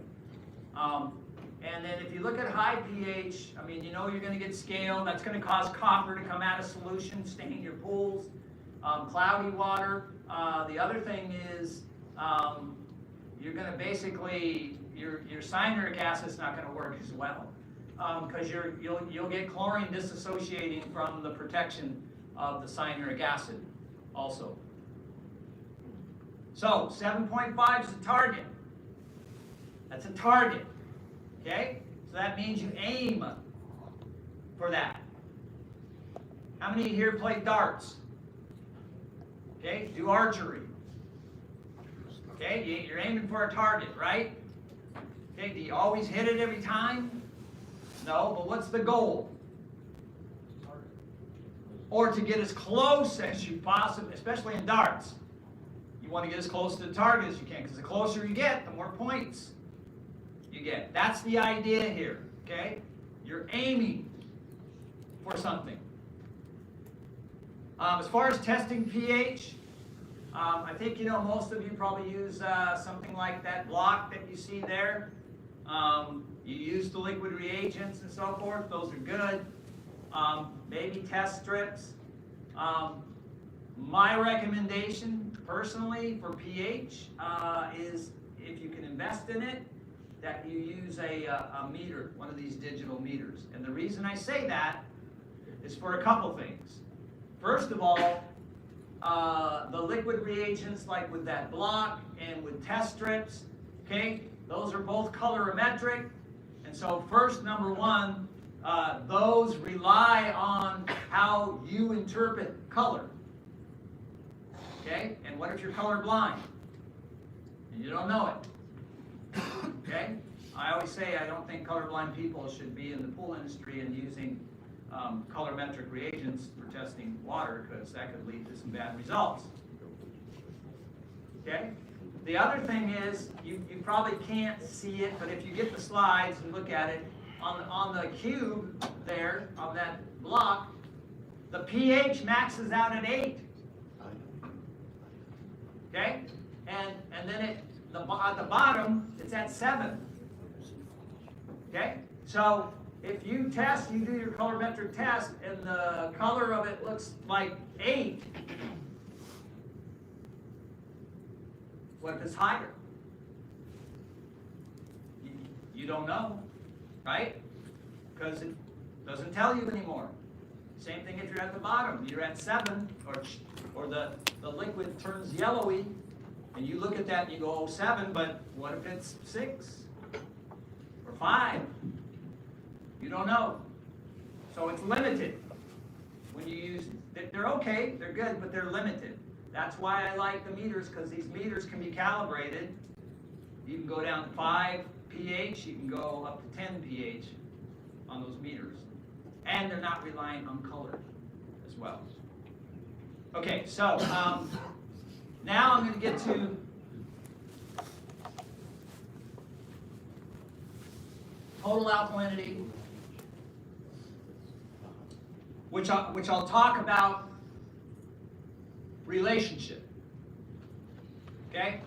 And then if you look at high pH, I mean, you know you're going to get scale. That's going to cause copper to come out of solution, stain your pools. Cloudy water. The other thing is you're going to basically, your cyanuric acid's not going to work as well because you'll get chlorine disassociating from the protection of the cyanuric acid also. So 7.5 is a target. That's a target. Okay? So that means you aim for that. How many here play darts? Okay? Do archery. Okay? You're aiming for a target, right? Okay? Do you always hit it every time? No, but what's the goal? Or to get as close as you possibly, especially in darts. You want to get as close to the target as you can, because the closer you get, the more points you get. That's the idea here, okay? You're aiming for something. As far as testing pH, I think, you know, most of you probably use something like that block that you see there. You use the liquid reagents and so forth. Those are good. Maybe test strips. My recommendation, personally, for pH is, if you can invest in it, that you use a meter, one of these digital meters. And the reason I say that is for a couple things. First of all, the liquid reagents, like with that block and with test strips, okay, those are both colorimetric. And so first, number one, those rely on how you interpret color. Okay? And what if you're colorblind and you don't know it? Okay? I always say I don't think colorblind people should be in the pool industry and using colorimetric reagents for testing water, because that could lead to some bad results. Okay? The other thing is, you probably can't see it, but if you get the slides and look at it, on the cube there, of that block, the pH maxes out at 8. Okay? And then at the bottom, it's at 7. Okay? So if you test, you do your colorimetric test, and the color of it looks like 8. What if it's higher? You don't know, right? Because it doesn't tell you anymore. Same thing if you're at the bottom. You're at 7, or the liquid turns yellowy, and you look at that and you go, oh, 7, but what if it's 6 or 5? You don't know. So it's limited. When you use, they're okay, they're good, but they're limited. That's why I like the meters, because these meters can be calibrated. You can go down to 5 pH, you can go up to 10 pH on those meters. And they're not reliant on color as well. Okay, so now I'm going to get to total alkalinity, which I'll talk about relationship. Okay?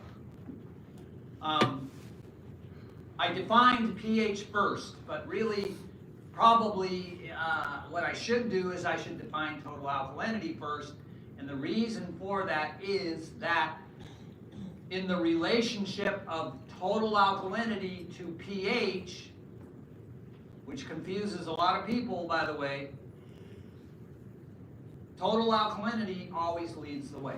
I defined pH first, but really, probably what I should do is I should define total alkalinity first, and the reason for that is that in the relationship of total alkalinity to pH, which confuses a lot of people, by the way, total alkalinity always leads the way.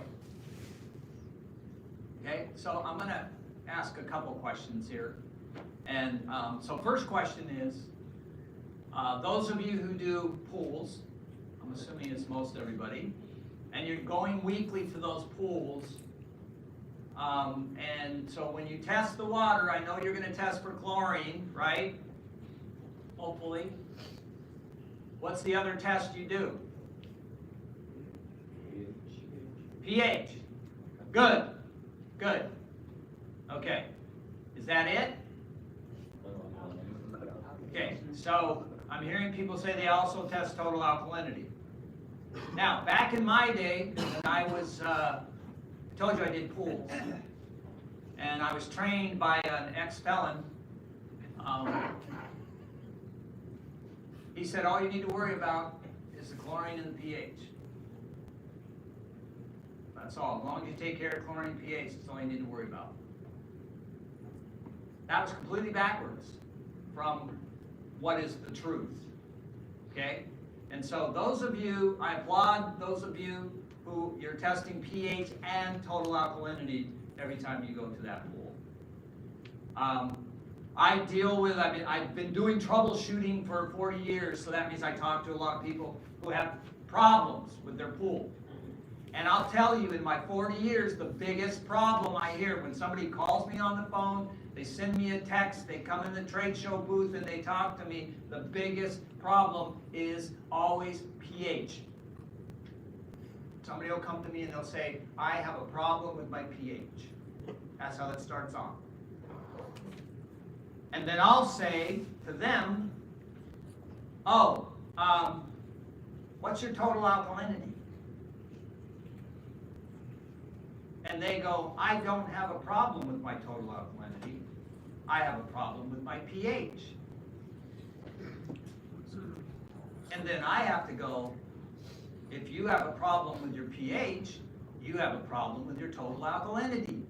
Okay, so I'm going to ask a couple questions here. And so first question is, those of you who do pools, I'm assuming it's most everybody, and you're going weekly to those pools, and so when you test the water, I know you're going to test for chlorine, right? Hopefully. What's the other test you do? pH. Good. Good. Okay. Is that it? Okay, so I'm hearing people say they also test total alkalinity. Now, back in my day, when I was, I told you I did pools, and I was trained by an ex-felon. He said, all you need to worry about is the chlorine and the pH. That's all. As long as you take care of chlorine and pH, that's all you need to worry about. That was completely backwards from what is the truth. Okay? And so those of you, I applaud those of you who you're testing pH and total alkalinity every time you go to that pool. I've been doing troubleshooting for 40 years, so that means I talk to a lot of people who have problems with their pool. And I'll tell you, in my 40 years, the biggest problem I hear when somebody calls me on the phone, they send me a text, they come in the trade show booth and they talk to me, the biggest problem is always pH. Somebody will come to me and they'll say, I have a problem with my pH. That's how that starts off. And then I'll say to them, oh, what's your total alkalinity? And they go, I don't have a problem with my total alkalinity. I have a problem with my pH. And then I have to go, if you have a problem with your pH, you have a problem with your total alkalinity.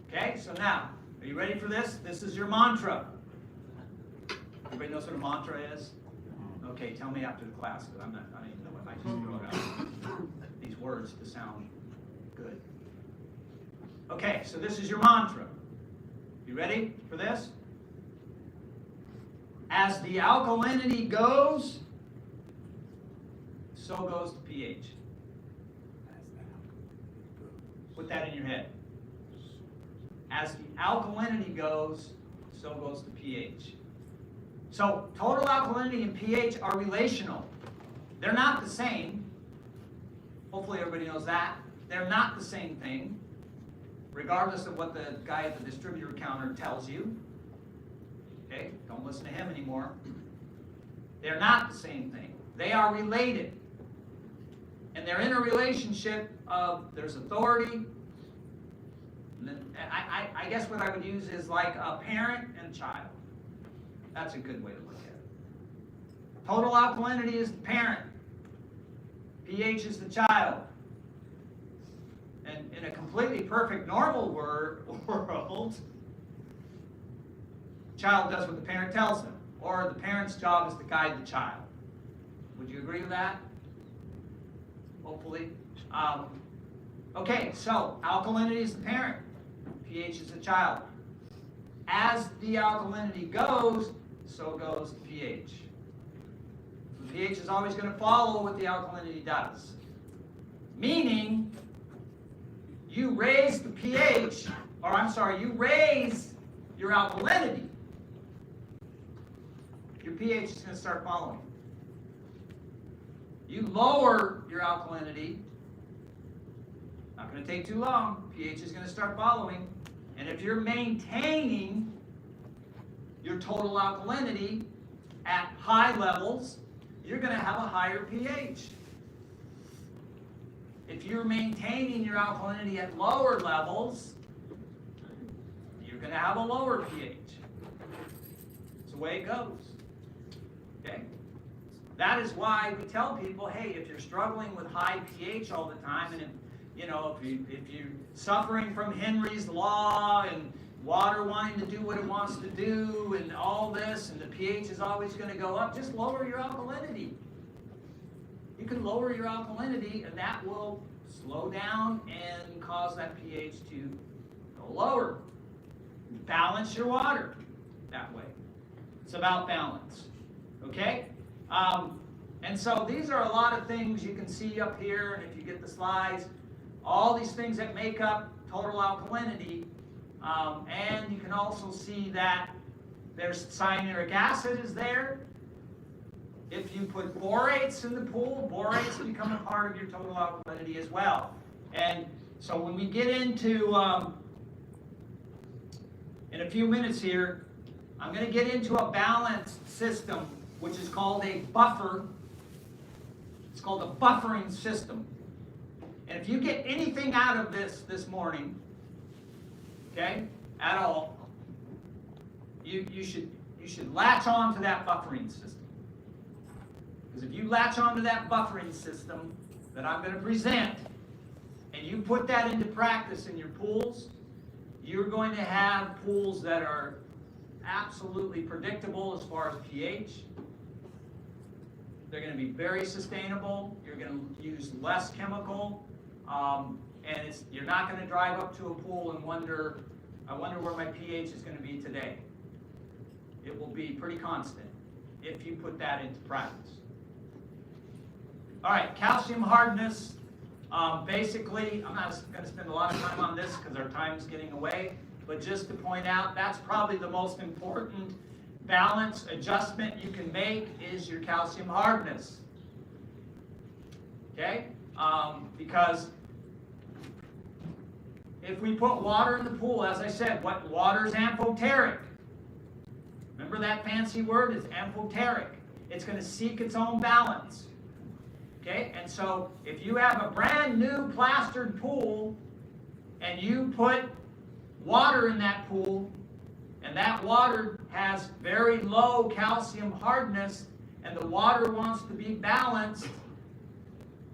Okay, so now, are you ready for this? This is your mantra. Everybody knows what a mantra is? Okay, tell me after the class, because I don't even know what I just throw it out. These words to sound good. Okay, so this is your mantra. You ready for this? As the alkalinity goes, so goes the pH. Put that in your head. As the alkalinity goes, so goes the pH. So total alkalinity and pH are relational. They're not the same. Hopefully everybody knows that. They're not the same thing, regardless of what the guy at the distributor counter tells you. Okay, don't listen to him anymore. They're not the same thing. They are related. And they're in a relationship of there's authority. And then, I guess what I would use is like a parent and a child. That's a good way to look at it. Total alkalinity is the parent. pH is the child. And in a completely perfect normal world, child does what the parent tells them. or the parent's job is to guide the child. Would you agree with that? Hopefully. Okay, so alkalinity is the parent, pH is the child. As the alkalinity goes, so goes the pH. The pH is always going to follow what the alkalinity does. Meaning, you raise the pH, or I'm sorry, you raise your alkalinity, your pH is going to start following. You lower your alkalinity, not going to take too long, pH is going to start following. And if you're maintaining your total alkalinity at high levels, you're going to have a higher pH. If you're maintaining your alkalinity at lower levels, you're going to have a lower pH. It's the way it goes. Okay? That is why we tell people, hey, if you're struggling with high pH all the time, and if you're suffering from Henry's law and water wanting to do what it wants to do and all this, and the pH is always going to go up, just lower your alkalinity. You can lower your alkalinity, and that will slow down and cause that pH to go lower. Balance your water that way. It's about balance. Okay? And so these are a lot of things you can see up here, and if you get the slides, all these things that make up total alkalinity. And you can also see that there's cyanuric acid is there. If you put borates in the pool, borates become a part of your total alkalinity as well. And so when we get into, in a few minutes here, I'm going to get into a balanced system, which is called a buffer. It's called a buffering system. And if you get anything out of this morning, okay, at all, you should latch on to that buffering system. Because if you latch on to that buffering system that I'm going to present, and you put that into practice in your pools, you're going to have pools that are absolutely predictable as far as pH. They're going to be very sustainable. You're going to use less chemical. And you're not going to drive up to a pool and wonder, I wonder where my pH is going to be today. It will be pretty constant if you put that into practice. All right, calcium hardness. Basically, I'm not going to spend a lot of time on this because our time's getting away, but just to point out, that's probably the most important balance adjustment you can make is your calcium hardness. Okay? Because if we put water in the pool, as I said, water is amphoteric. Remember that fancy word? It's amphoteric. It's going to seek its own balance. Okay? And so if you have a brand new plastered pool and you put water in that pool, and that water has very low calcium hardness, and the water wants to be balanced,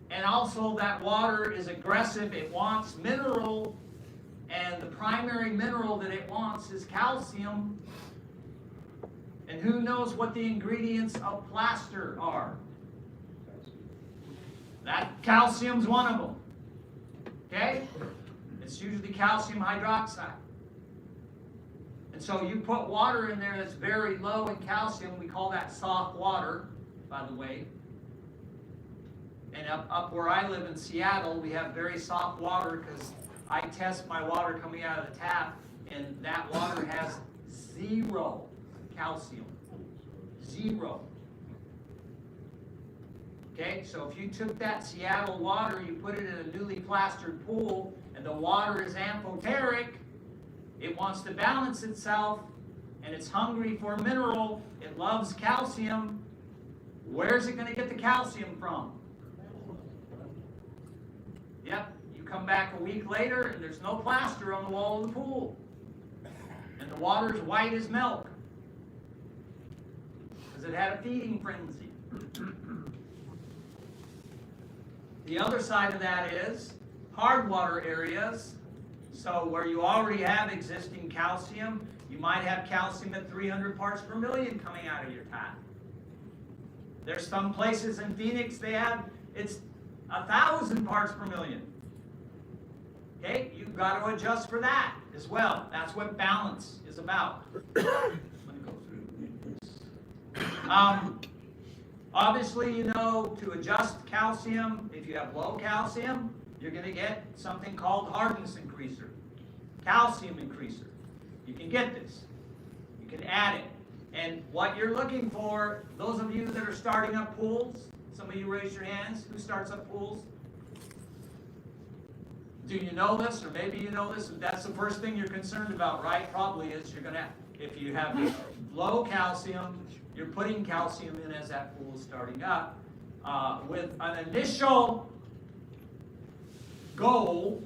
and also that water is aggressive, it wants mineral, and the primary mineral that it wants is calcium. And who knows what the ingredients of plaster are? That calcium's one of them. Okay? It's usually calcium hydroxide. And so you put water in there that's very low in calcium, we call that soft water, by the way. And up where I live in Seattle, we have very soft water because I test my water coming out of the tap, and that water has 0 calcium. 0. Okay, so if you took that Seattle water, you put it in a newly plastered pool, and the water is amphoteric, it wants to balance itself, and it's hungry for mineral, it loves calcium. Where's it going to get the calcium from? Yep, you come back a week later, and there's no plaster on the wall of the pool. And the water's white as milk. Because it had a feeding frenzy. The other side of that is hard water areas. So where you already have existing calcium, you might have calcium at 300 parts per million coming out of your tap. There's some places in Phoenix it's 1,000 parts per million. Okay, you've got to adjust for that as well. That's what balance is about. Let me go through this. Obviously, you know, to adjust calcium, if you have low calcium, you're going to get something called hardness increaser, calcium increaser. You can get this. You can add it. And what you're looking for, those of you that are starting up pools, some of you raise your hands. Who starts up pools? Do you know this, or maybe you know this? That's the first thing you're concerned about, right? Probably is you're going to, if you have low calcium, you're putting calcium in as that pool is starting up with an initial goal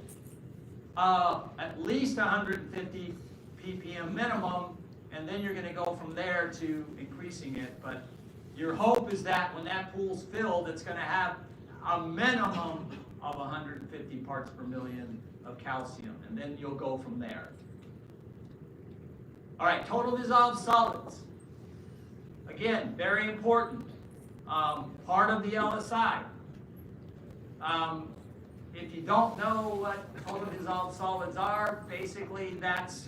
of at least 150 ppm minimum, and then you're going to go from there to increasing it. But your hope is that when that pool's filled, it's going to have a minimum of 150 parts per million of calcium, and then you'll go from there. All right, total dissolved solids. Again, very important. Part of the LSI. If you don't know what total dissolved solids are, basically that's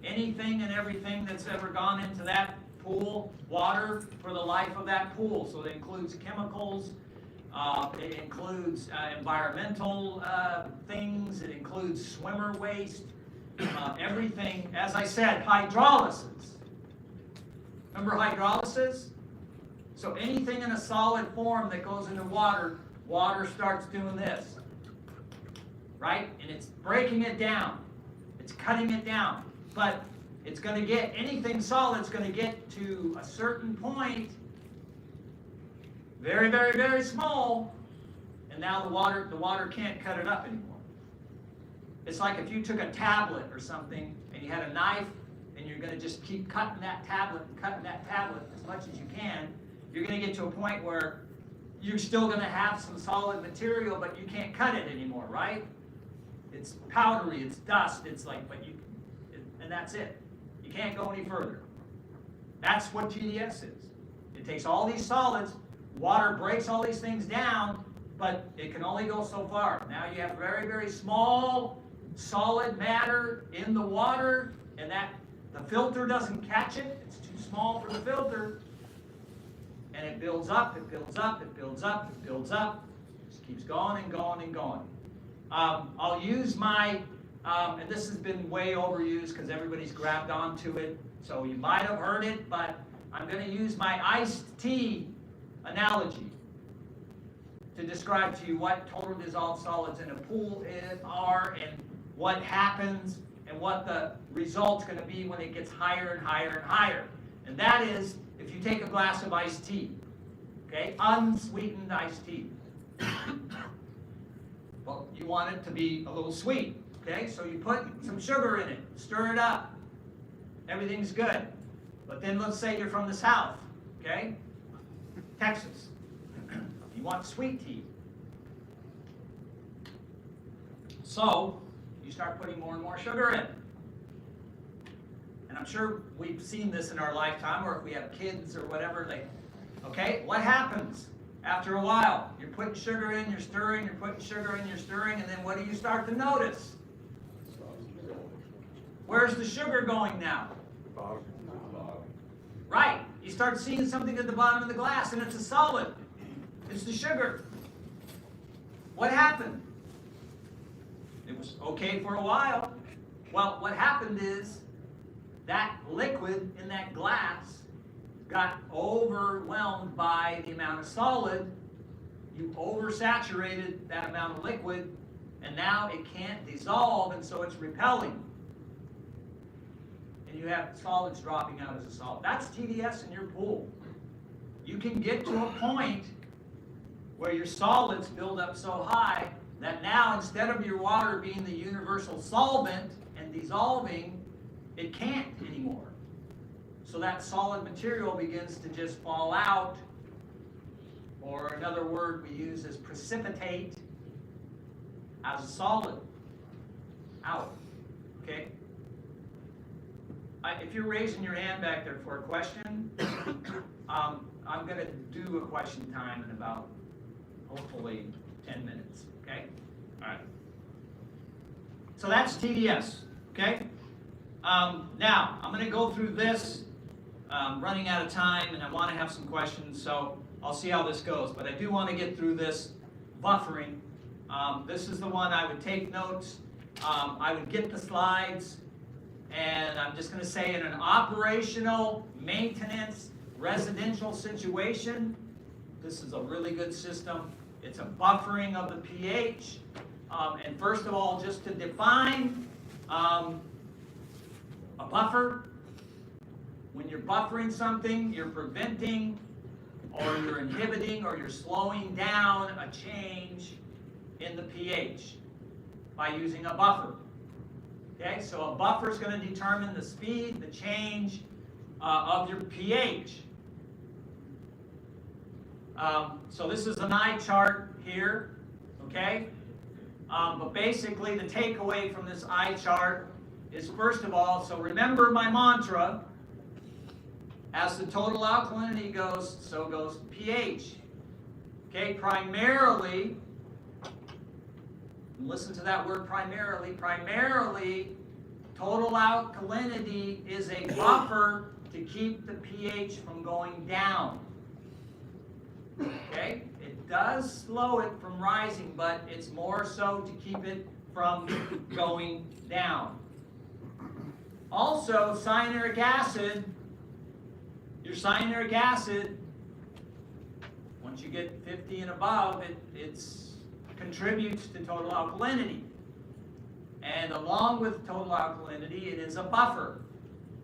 anything and everything that's ever gone into that pool, water for the life of that pool. So it includes chemicals, it includes environmental things, it includes swimmer waste, everything. As I said, hydrolysis. Remember hydrolysis? So anything in a solid form that goes into water, water starts doing this, right? And it's breaking it down. It's cutting it down. But it's going to get, anything solid is going to get to a certain point, very, very, very small, and now the water can't cut it up anymore. It's like if you took a tablet or something and you had a knife and you're going to just keep cutting that tablet and cutting that tablet as much as you can, you're going to get to a point where you're still going to have some solid material, but you can't cut it anymore, right? It's powdery, it's dust, it's like, and that's it. You can't go any further. That's what GDS is. It takes all these solids, water breaks all these things down, but it can only go so far. Now you have very, very small solid matter in the water, and that the filter doesn't catch it. It's too small for the filter. And it builds up, it builds up, it builds up, it builds up. It just keeps going and going and going. I'll use my, and this has been way overused because everybody's grabbed onto it, so you might have heard it, but I'm going to use my iced tea analogy to describe to you what total dissolved solids in a pool are and what happens and what the result's going to be when it gets higher and higher and higher. And that is, if you take a glass of iced tea, okay, unsweetened iced tea. Well, you want it to be a little sweet, okay? So you put some sugar in it, stir it up. Everything's good. But then let's say you're from the South, okay? Texas. You want sweet tea. So you start putting more and more sugar in. And I'm sure we've seen this in our lifetime, or if we have kids or whatever, okay? What happens? After a while, you're putting sugar in, you're stirring, you're putting sugar in, you're stirring, and then what do you start to notice? Where's the sugar going now? Right. You start seeing something at the bottom of the glass, and it's a solid. It's the sugar. What happened? It was okay for a while. Well, what happened is that liquid in that glass got overwhelmed by the amount of solid. You oversaturated that amount of liquid, and now it can't dissolve, and so it's repelling. And you have solids dropping out as a solid. That's TDS in your pool. You can get to a point where your solids build up so high that now, instead of your water being the universal solvent and dissolving, it can't anymore. So that solid material begins to just fall out, or another word we use is precipitate as a solid out. Okay? If you're raising your hand back there for a question, I'm going to do a question time in about, hopefully, 10 minutes. Okay? All right. So that's TDS. Okay? Now, I'm going to go through this. Running out of time, and I want to have some questions, so I'll see how this goes. But I do want to get through this buffering. This is the one I would take notes. I would get the slides, and I'm just going to say in an operational, maintenance, residential situation, this is a really good system. It's a buffering of the pH. And first of all, just to define a buffer, when you're buffering something, you're preventing or you're inhibiting or you're slowing down a change in the pH by using a buffer. Okay, so a buffer is going to determine the speed, the change of your pH. So this is an eye chart here, okay? But basically the takeaway from this eye chart is, first of all, so remember my mantra, as the total alkalinity goes, so goes pH. Okay, primarily, listen to that word primarily, total alkalinity is a buffer to keep the pH from going down. Okay, it does slow it from rising, but it's more so to keep it from going down. Also, cyanuric acid, your cyanuric acid, once you get 50 and above, it contributes to total alkalinity. And along with total alkalinity, it is a buffer.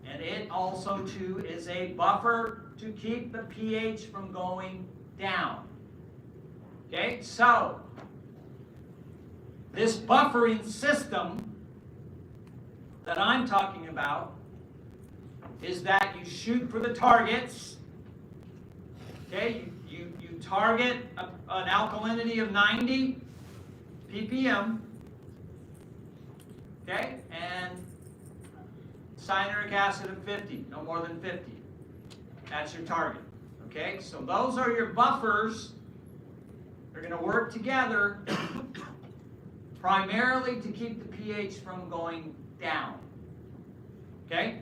And it also, too, is a buffer to keep the pH from going down. Okay, so this buffering system that I'm talking about is that you shoot for the targets. Okay, you target an alkalinity of 90 ppm. Okay, and cyanuric acid of 50, no more than 50. That's your target. Okay, so those are your buffers. They're going to work together primarily to keep the pH from going down. Okay?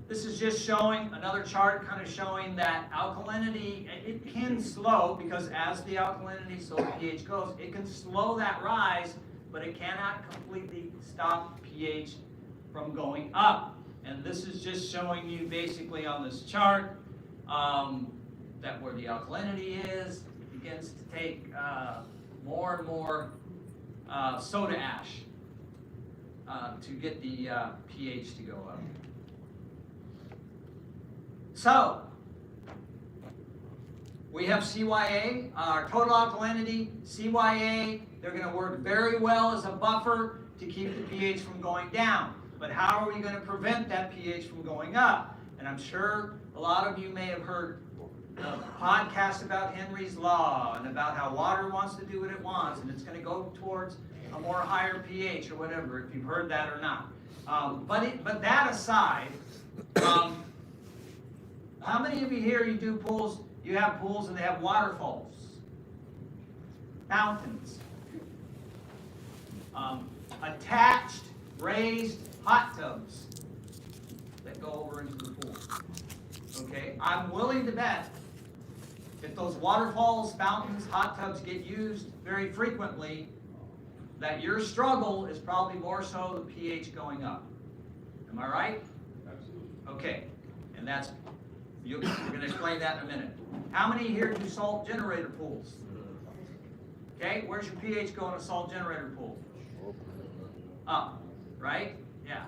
This is just showing another chart kind of showing that alkalinity, it can slow because as the alkalinity, so the pH goes, it can slow that rise, but it cannot completely stop pH from going up. And this is just showing you basically on this chart that where the alkalinity is, it begins to take more and more soda ash to get the pH to go up. So, we have CYA, our total alkalinity, CYA, they're going to work very well as a buffer to keep the pH from going down. But how are we going to prevent that pH from going up? And I'm sure a lot of you may have heard podcasts about Henry's Law and about how water wants to do what it wants and it's going to go towards a more higher pH or whatever, if you've heard that or not. But that aside, how many of you here, you do pools, you have pools and they have waterfalls, fountains, attached raised hot tubs that go over into the pool? Okay, I'm willing to bet if those waterfalls, fountains, hot tubs get used very frequently, that your struggle is probably more so the pH going up. Am I right? Absolutely. Okay, and that's, we're going to explain that in a minute. How many here do salt generator pools? Okay, where's your pH go in a salt generator pool? Up, right? Yeah,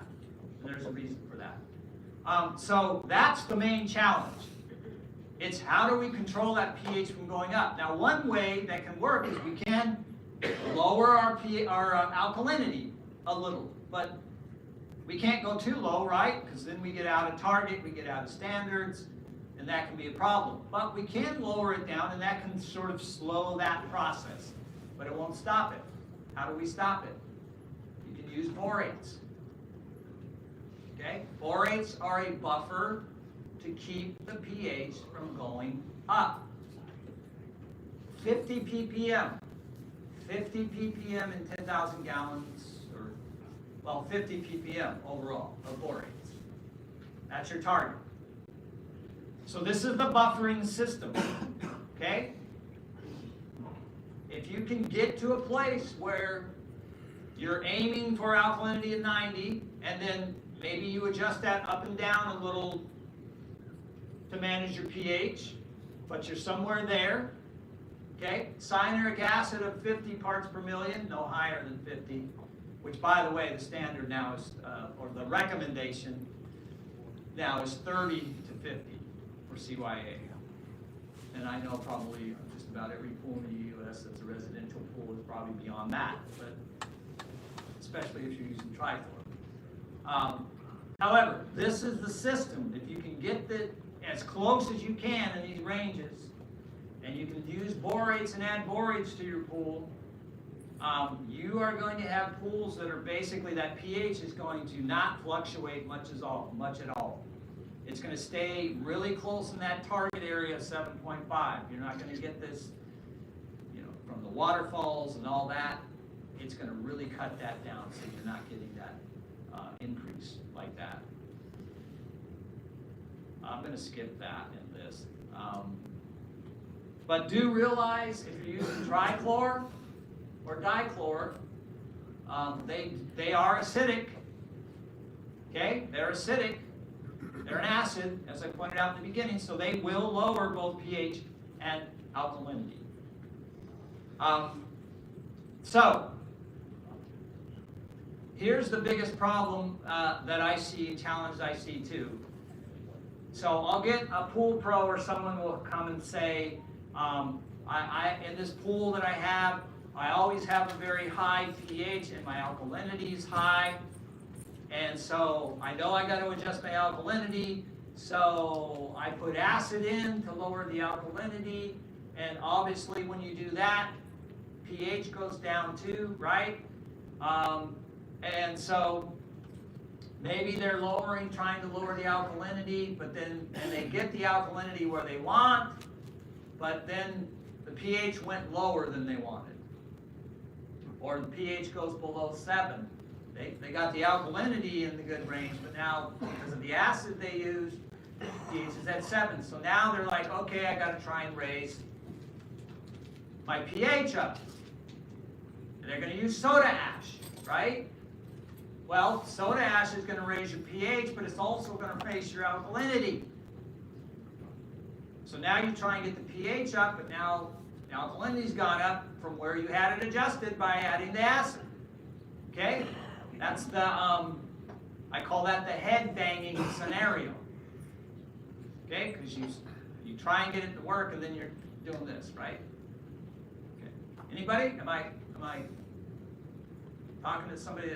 and there's a reason for that. So that's the main challenge. It's how do we control that pH from going up? Now, one way that can work is we can lower our alkalinity a little, but we can't go too low, right? Because then we get out of target, we get out of standards, and that can be a problem. But we can lower it down, and that can sort of slow that process, but it won't stop it. How do we stop it? You can use borates. Okay? Borates are a buffer to keep the pH from going up. 50 ppm. 50 ppm in 10,000 gallons, or, well, 50 ppm overall of borates. That's your target. So this is the buffering system, okay? If you can get to a place where you're aiming for alkalinity at 90, and then maybe you adjust that up and down a little to manage your pH, but you're somewhere there, okay? Cyanuric acid of 50 parts per million, no higher than 50, which, by the way, the standard now is, or the recommendation now is 30 to 50 for CYA. And I know probably just about every pool in the U.S. that's a residential pool is probably beyond that, but especially if you're using trichlor. However, this is the system. If you can get it as close as you can in these ranges, and you can use borates and add borates to your pool, you are going to have pools that are basically, that pH is going to not fluctuate much at all. It's going to stay really close in that target area of 7.5. You're not going to get this, from the waterfalls and all that. It's going to really cut that down, so you're not getting that increase like that. I'm going to skip that in this. But do realize if you're using trichlor or dichlor, they are acidic. Okay, they're acidic. They're an acid, as I pointed out in the beginning, so they will lower both pH and alkalinity. So here's the biggest problem that I see, challenge I see too. So I'll get a pool pro or someone will come and say, in this pool that I have, I always have a very high pH and my alkalinity is high. And so I know I got to adjust my alkalinity, so I put acid in to lower the alkalinity, and obviously when you do that, pH goes down too, right? And so maybe they're trying to lower the alkalinity, but then they get the alkalinity where they want, but then the pH went lower than they wanted. Or the pH goes below 7. They got the alkalinity in the good range, but now because of the acid they used, pH is at 7. So now they're like, okay, I got to try and raise my pH up. And they're going to use soda ash, right? Well, soda ash is going to raise your pH, but it's also going to raise your alkalinity. So now you try and get the pH up, but now the alkalinity's gone up from where you had it adjusted by adding the acid. Okay? That's the, I call that the head banging scenario. Okay? Because you try and get it to work and then you're doing this, right? Okay. Anybody? Am I talking to somebody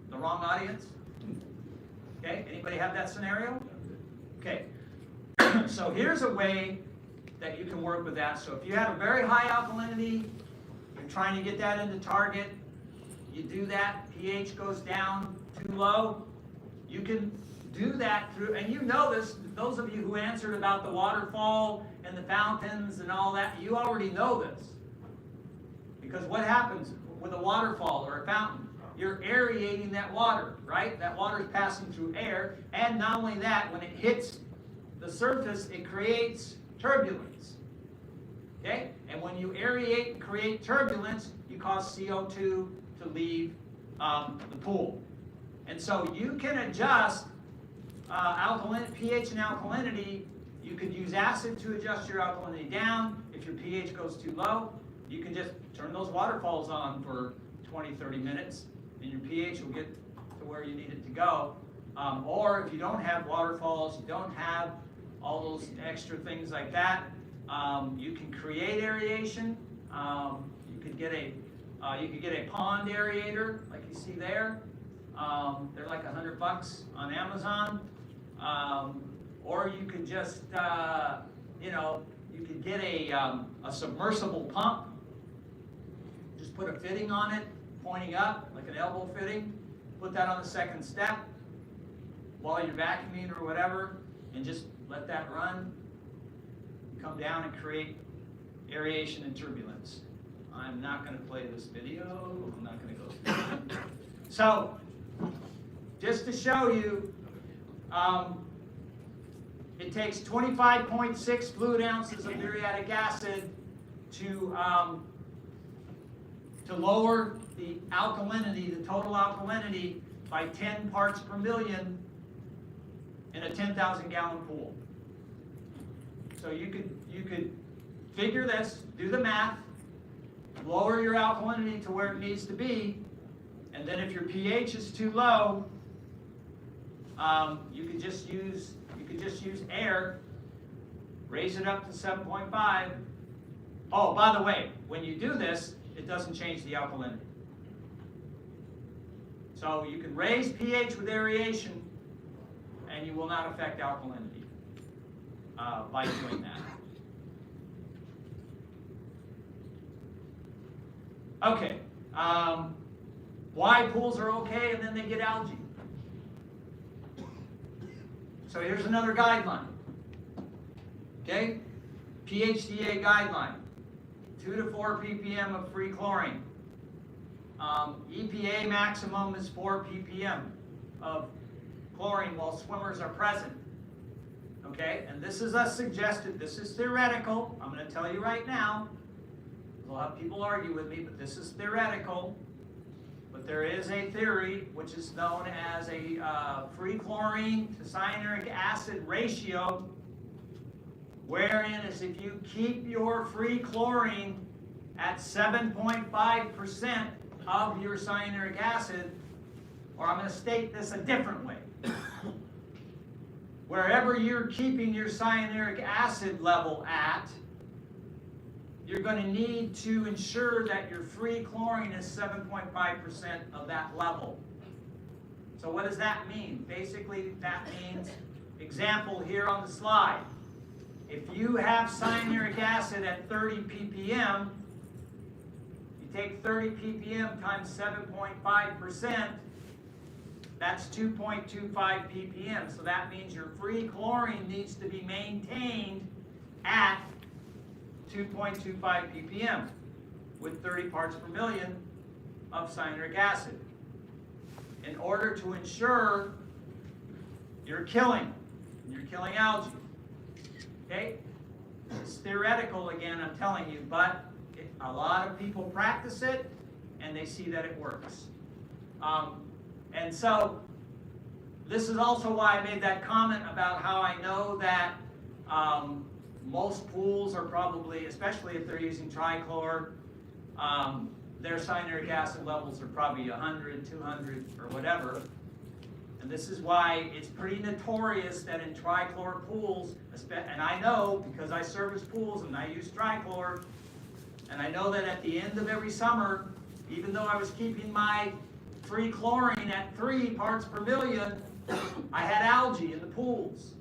the wrong audience? Okay? Anybody have that scenario? Okay. So here's a way that you can work with that. So if you have a very high alkalinity, you're trying to get that into target, you do that, pH goes down too low, you can do that through, and you know this, those of you who answered about the waterfall and the fountains and all that, you already know this. Because what happens with a waterfall or a fountain? You're aerating that water, right? That water is passing through air, and not only that, when it hits the surface, it creates turbulence. Okay? And when you aerate and create turbulence, you cause CO2 to leave the pool. And so you can adjust pH and alkalinity. You could use acid to adjust your alkalinity down. If your pH goes too low, you can just turn those waterfalls on for 20, 30 minutes, and your pH will get to where you need it to go. Or if you don't have waterfalls, you don't have all those extra things like that, you can create aeration. You could get a pond aerator, like you see there. They're like $100 on Amazon. Or you could just, you could get a submersible pump. Just put a fitting on it, pointing up, like an elbow fitting. Put that on the second step while you're vacuuming or whatever, and just let that run. Come down and create aeration and turbulence. I'm not going to play this video. I'm not going to go through it. So, just to show you, it takes 25.6 fluid ounces of muriatic acid to lower the alkalinity, the total alkalinity, by 10 parts per million in a 10,000 gallon pool. So you could figure this, do the math, lower your alkalinity to where it needs to be, and then if your pH is too low, you could just use air, raise it up to 7.5. Oh, by the way, when you do this, it doesn't change the alkalinity. So you can raise pH with aeration, and you will not affect alkalinity by doing that. Okay, why pools are okay and then they get algae? So here's another guideline. Okay, PHDA guideline, 2 to 4 ppm of free chlorine. EPA maximum is 4 ppm of chlorine while swimmers are present. Okay, and this is a suggested, this is theoretical. I'm going to tell you right now. A lot of people argue with me, but this is theoretical. But there is a theory which is known as a free chlorine to cyanuric acid ratio, wherein is if you keep your free chlorine at 7.5% of your cyanuric acid, or I'm going to state this a different way. Wherever you're keeping your cyanuric acid level at, you're going to need to ensure that your free chlorine is 7.5% of that level. So what does that mean? Basically, that means, example here on the slide, if you have cyanuric acid at 30 ppm, you take 30 ppm times 7.5%, that's 2.25 ppm. So that means your free chlorine needs to be maintained at 2.25 ppm with 30 parts per million of cyanuric acid in order to ensure you're killing algae. Okay? It's theoretical again, I'm telling you, but a lot of people practice it and they see that it works. And so this is also why I made that comment about how I know that most pools are probably, especially if they're using trichlor, their cyanuric acid levels are probably 100, 200, or whatever. And this is why it's pretty notorious that in trichlor pools, and I know because I service pools and I use trichlor, and I know that at the end of every summer, even though I was keeping my free chlorine at 3 parts per million, I had algae in the pools.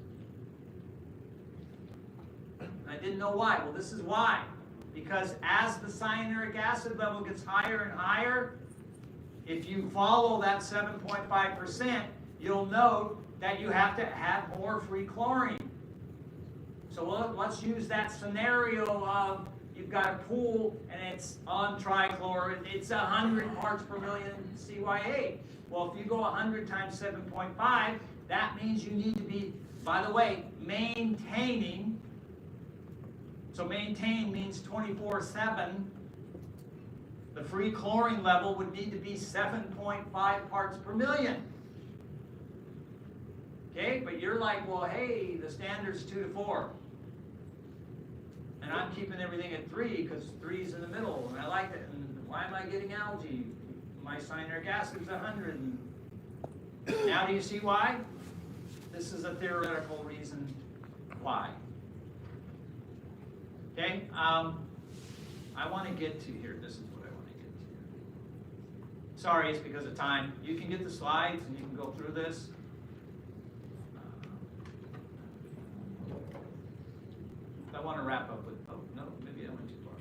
I didn't know why. Well, this is why. Because as the cyanuric acid level gets higher and higher, if you follow that 7.5%, you'll note that you have to have more free chlorine. So let's use that scenario of you've got a pool and it's on trichlor, it's 100 parts per million CYA. Well, if you go 100 times 7.5, that means you need to be, by the way, maintaining. So maintain means 24/7. The free chlorine level would need to be 7.5 parts per million. Okay, but you're like, well, hey, the standard's 2 to 4. And I'm keeping everything at 3 because 3 is in the middle, and I like it. And why am I getting algae? My cyanuric acid's 100. And now do you see why? This is a theoretical reason why. Okay, I want to get to here. This is what I want to get to here. Sorry, it's because of time. You can get the slides and you can go through this. I want to wrap up with, oh, no, maybe I went too far.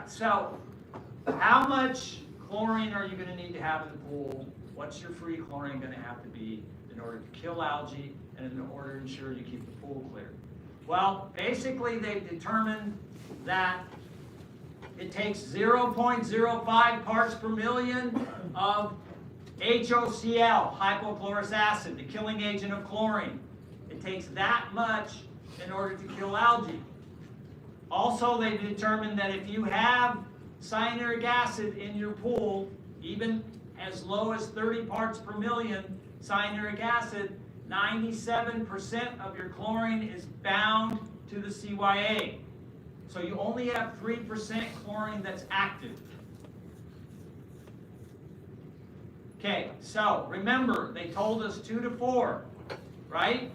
right, so how much chlorine are you going to need to have in the pool? What's your free chlorine going to have to be in order to kill algae and in order to ensure you keep the pool clear? Well, basically they've determined that it takes 0.05 parts per million of HOCl, hypochlorous acid, the killing agent of chlorine. It takes that much in order to kill algae. Also, they determined that if you have cyanuric acid in your pool, even as low as 30 parts per million cyanuric acid, 97% of your chlorine is bound to the CYA. So you only have 3% chlorine that's active. Okay, so remember, they told us 2 to 4, right?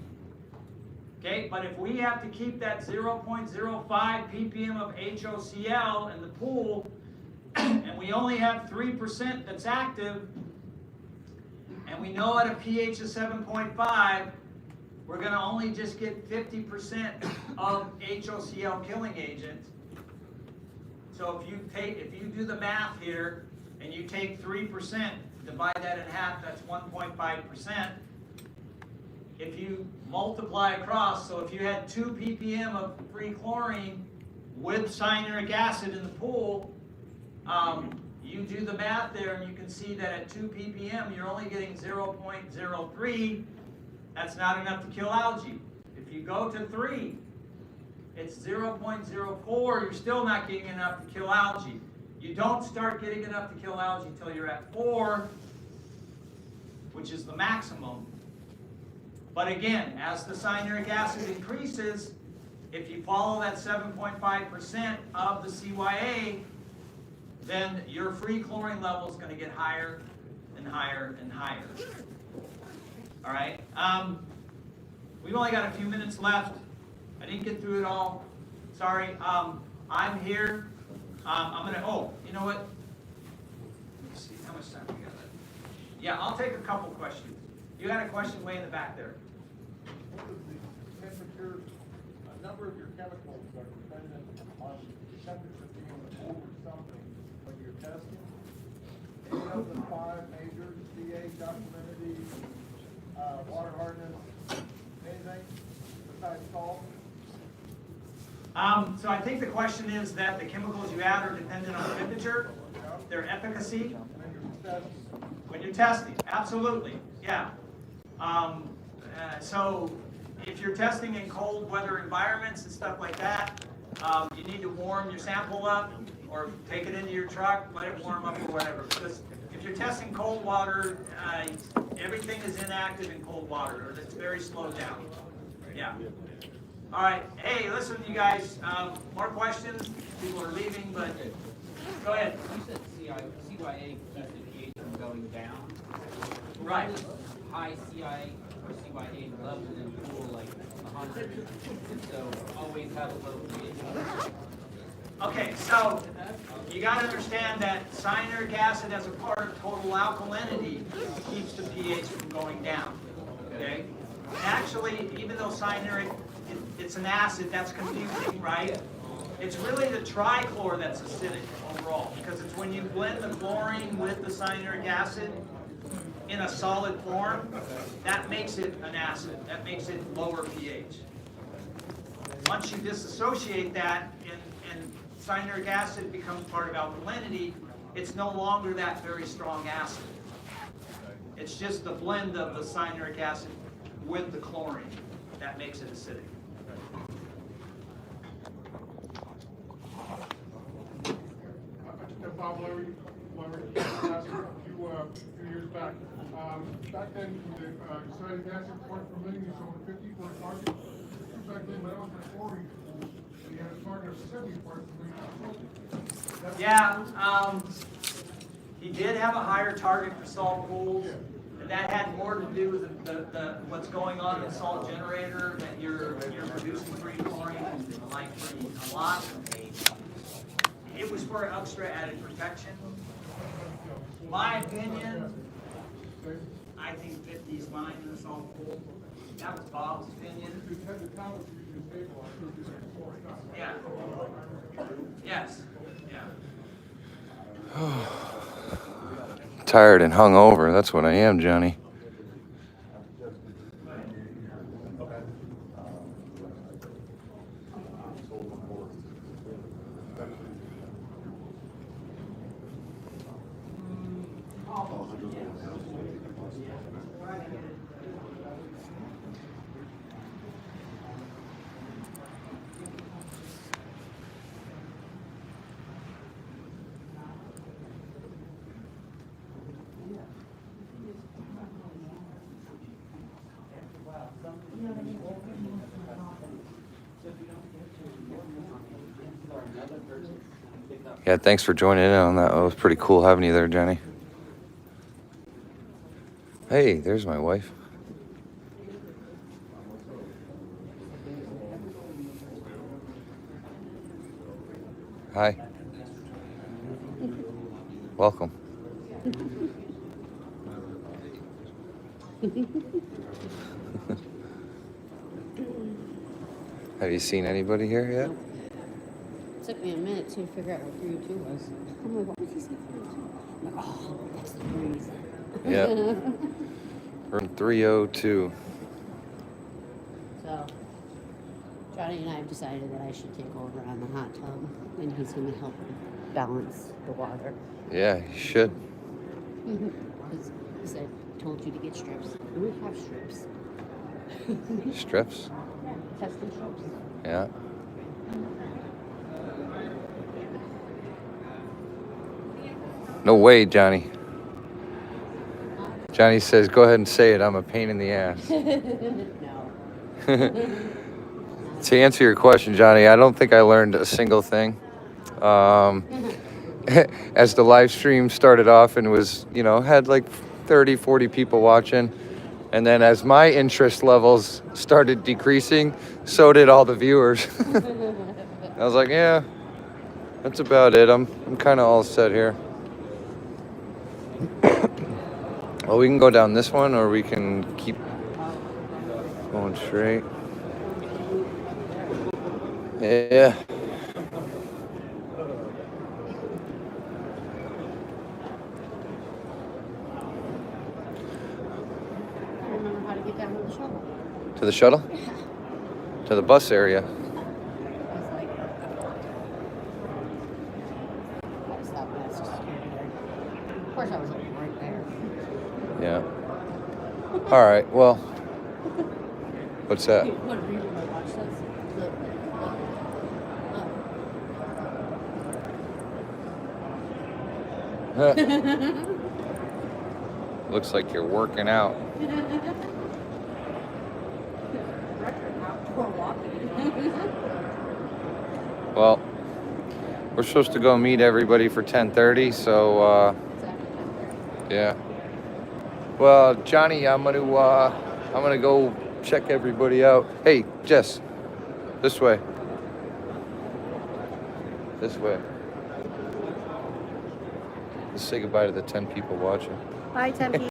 Okay, but if we have to keep that 0.05 ppm of HOCl in the pool, and we only have 3% that's active, and we know at a pH of 7.5, we're going to only just get 50% of HOCl killing agent. So if you do the math here, and you take 3%, divide that in half, that's 1.5%. If you multiply across, so if you had 2 ppm of free chlorine with cyanuric acid in the pool, you do the math there and you can see that at 2 ppm you're only getting 0.03. That's not enough to kill algae. If you go to 3, it's 0.04. You're still not getting enough to kill algae. You don't start getting enough to kill algae until you're at 4, which is the maximum. But again, as the cyanuric acid increases, if you follow that 7.5% of the CYA, then your free chlorine level is going to get higher and higher and higher. All right. We've only got a few minutes left. I didn't get through it all. Sorry. I'm here. I'm going to, oh, you know what? Let's see, how much time we got left? Yeah, I'll take a couple questions. You had a question way in the back there. What is the temperature, a number of your chemicals are dependent on the temperature being over something when you're testing? Any of the 5 majors, pH, alkalinity, water hardness, anything besides salt? So I think the question is that the chemicals you add are dependent on temperature, their efficacy. When you're testing? When you're testing, absolutely, yeah. So if you're testing in cold weather environments and stuff like that, you need to warm your sample up or take it into your truck, let it warm up or whatever. Because if you're testing cold water, everything is inactive in cold water, or it's very slowed down. Yeah. All right. Hey, listen, you guys. More questions? People are leaving, but go ahead. You said CYA keeps the pH from going down. Right. High CYA or CYA level in the pool like 100, and so always have a low pH. Okay, so you got to understand that cyanuric acid as a part of total alkalinity keeps the pH from going down. Okay. And actually, even though cyanuric, it's an acid, that's confusing, right? It's really the trichlor that's acidic overall, because it's when you blend the chlorine with the cyanuric acid in a solid form, that makes it an acid, that makes it lower pH. Once you disassociate that and cyanuric acid becomes part of alkalinity, it's no longer that very strong acid. It's just the blend of the cyanuric acid with the chlorine that makes it acidic. Bob Larry, asked you a few years back. Back then, the citric acid part per million was over 50 for a target. Back then, when I was in chlorine pool, we had a target of 70 parts per million. Yeah, he did have a higher target for salt pools, and that had more to do with the what's going on in the salt generator, that you're producing free chlorine like a lot. It was for extra added protection. My opinion, I think 50 is fine in the salt pool. That was Bob's opinion. Yeah. Yes. Yeah. Tired and hungover. That's what I am, Johnny. Yeah, thanks for joining in on that. It was pretty cool having you there, Johnny. Hey, there's my wife. Hi. Welcome. Have you seen anybody here yet? It took me a minute to figure out what 302 was. I'm like, what was he saying 302? Like, oh, that's the breeze. Yeah. Room 302. So, Johnny and I have decided that I should take over on the hot tub, and he's going to help balance the water. Yeah, you should. Because he said, told you to get strips. And we have strips. Strips? Testing strips. Yeah. No way, Johnny. Johnny says, go ahead and say it. I'm a pain in the ass. No. To answer your question, Johnny, I don't think I learned a single thing. As the live stream started off and was, had like 30, 40 people watching. And then as my interest levels started decreasing, so did all the viewers. I was like, yeah, that's about it. I'm kind of all set here. Well, we can go down this one, or we can keep going straight. Yeah. I remember how to get down to the shuttle. To the shuttle? To the bus area. I was like, I stopped and asked security there. Of course, I was right there. Yeah. All right. Well, what's that? What reason I watch this? Looks like you're working out. Well, we're supposed to go meet everybody for 10:30, so yeah. Well, Johnny, I'm gonna go check everybody out. Hey, Jess, this way. This way. Let's say goodbye to the 10 people watching. Bye, Tempe.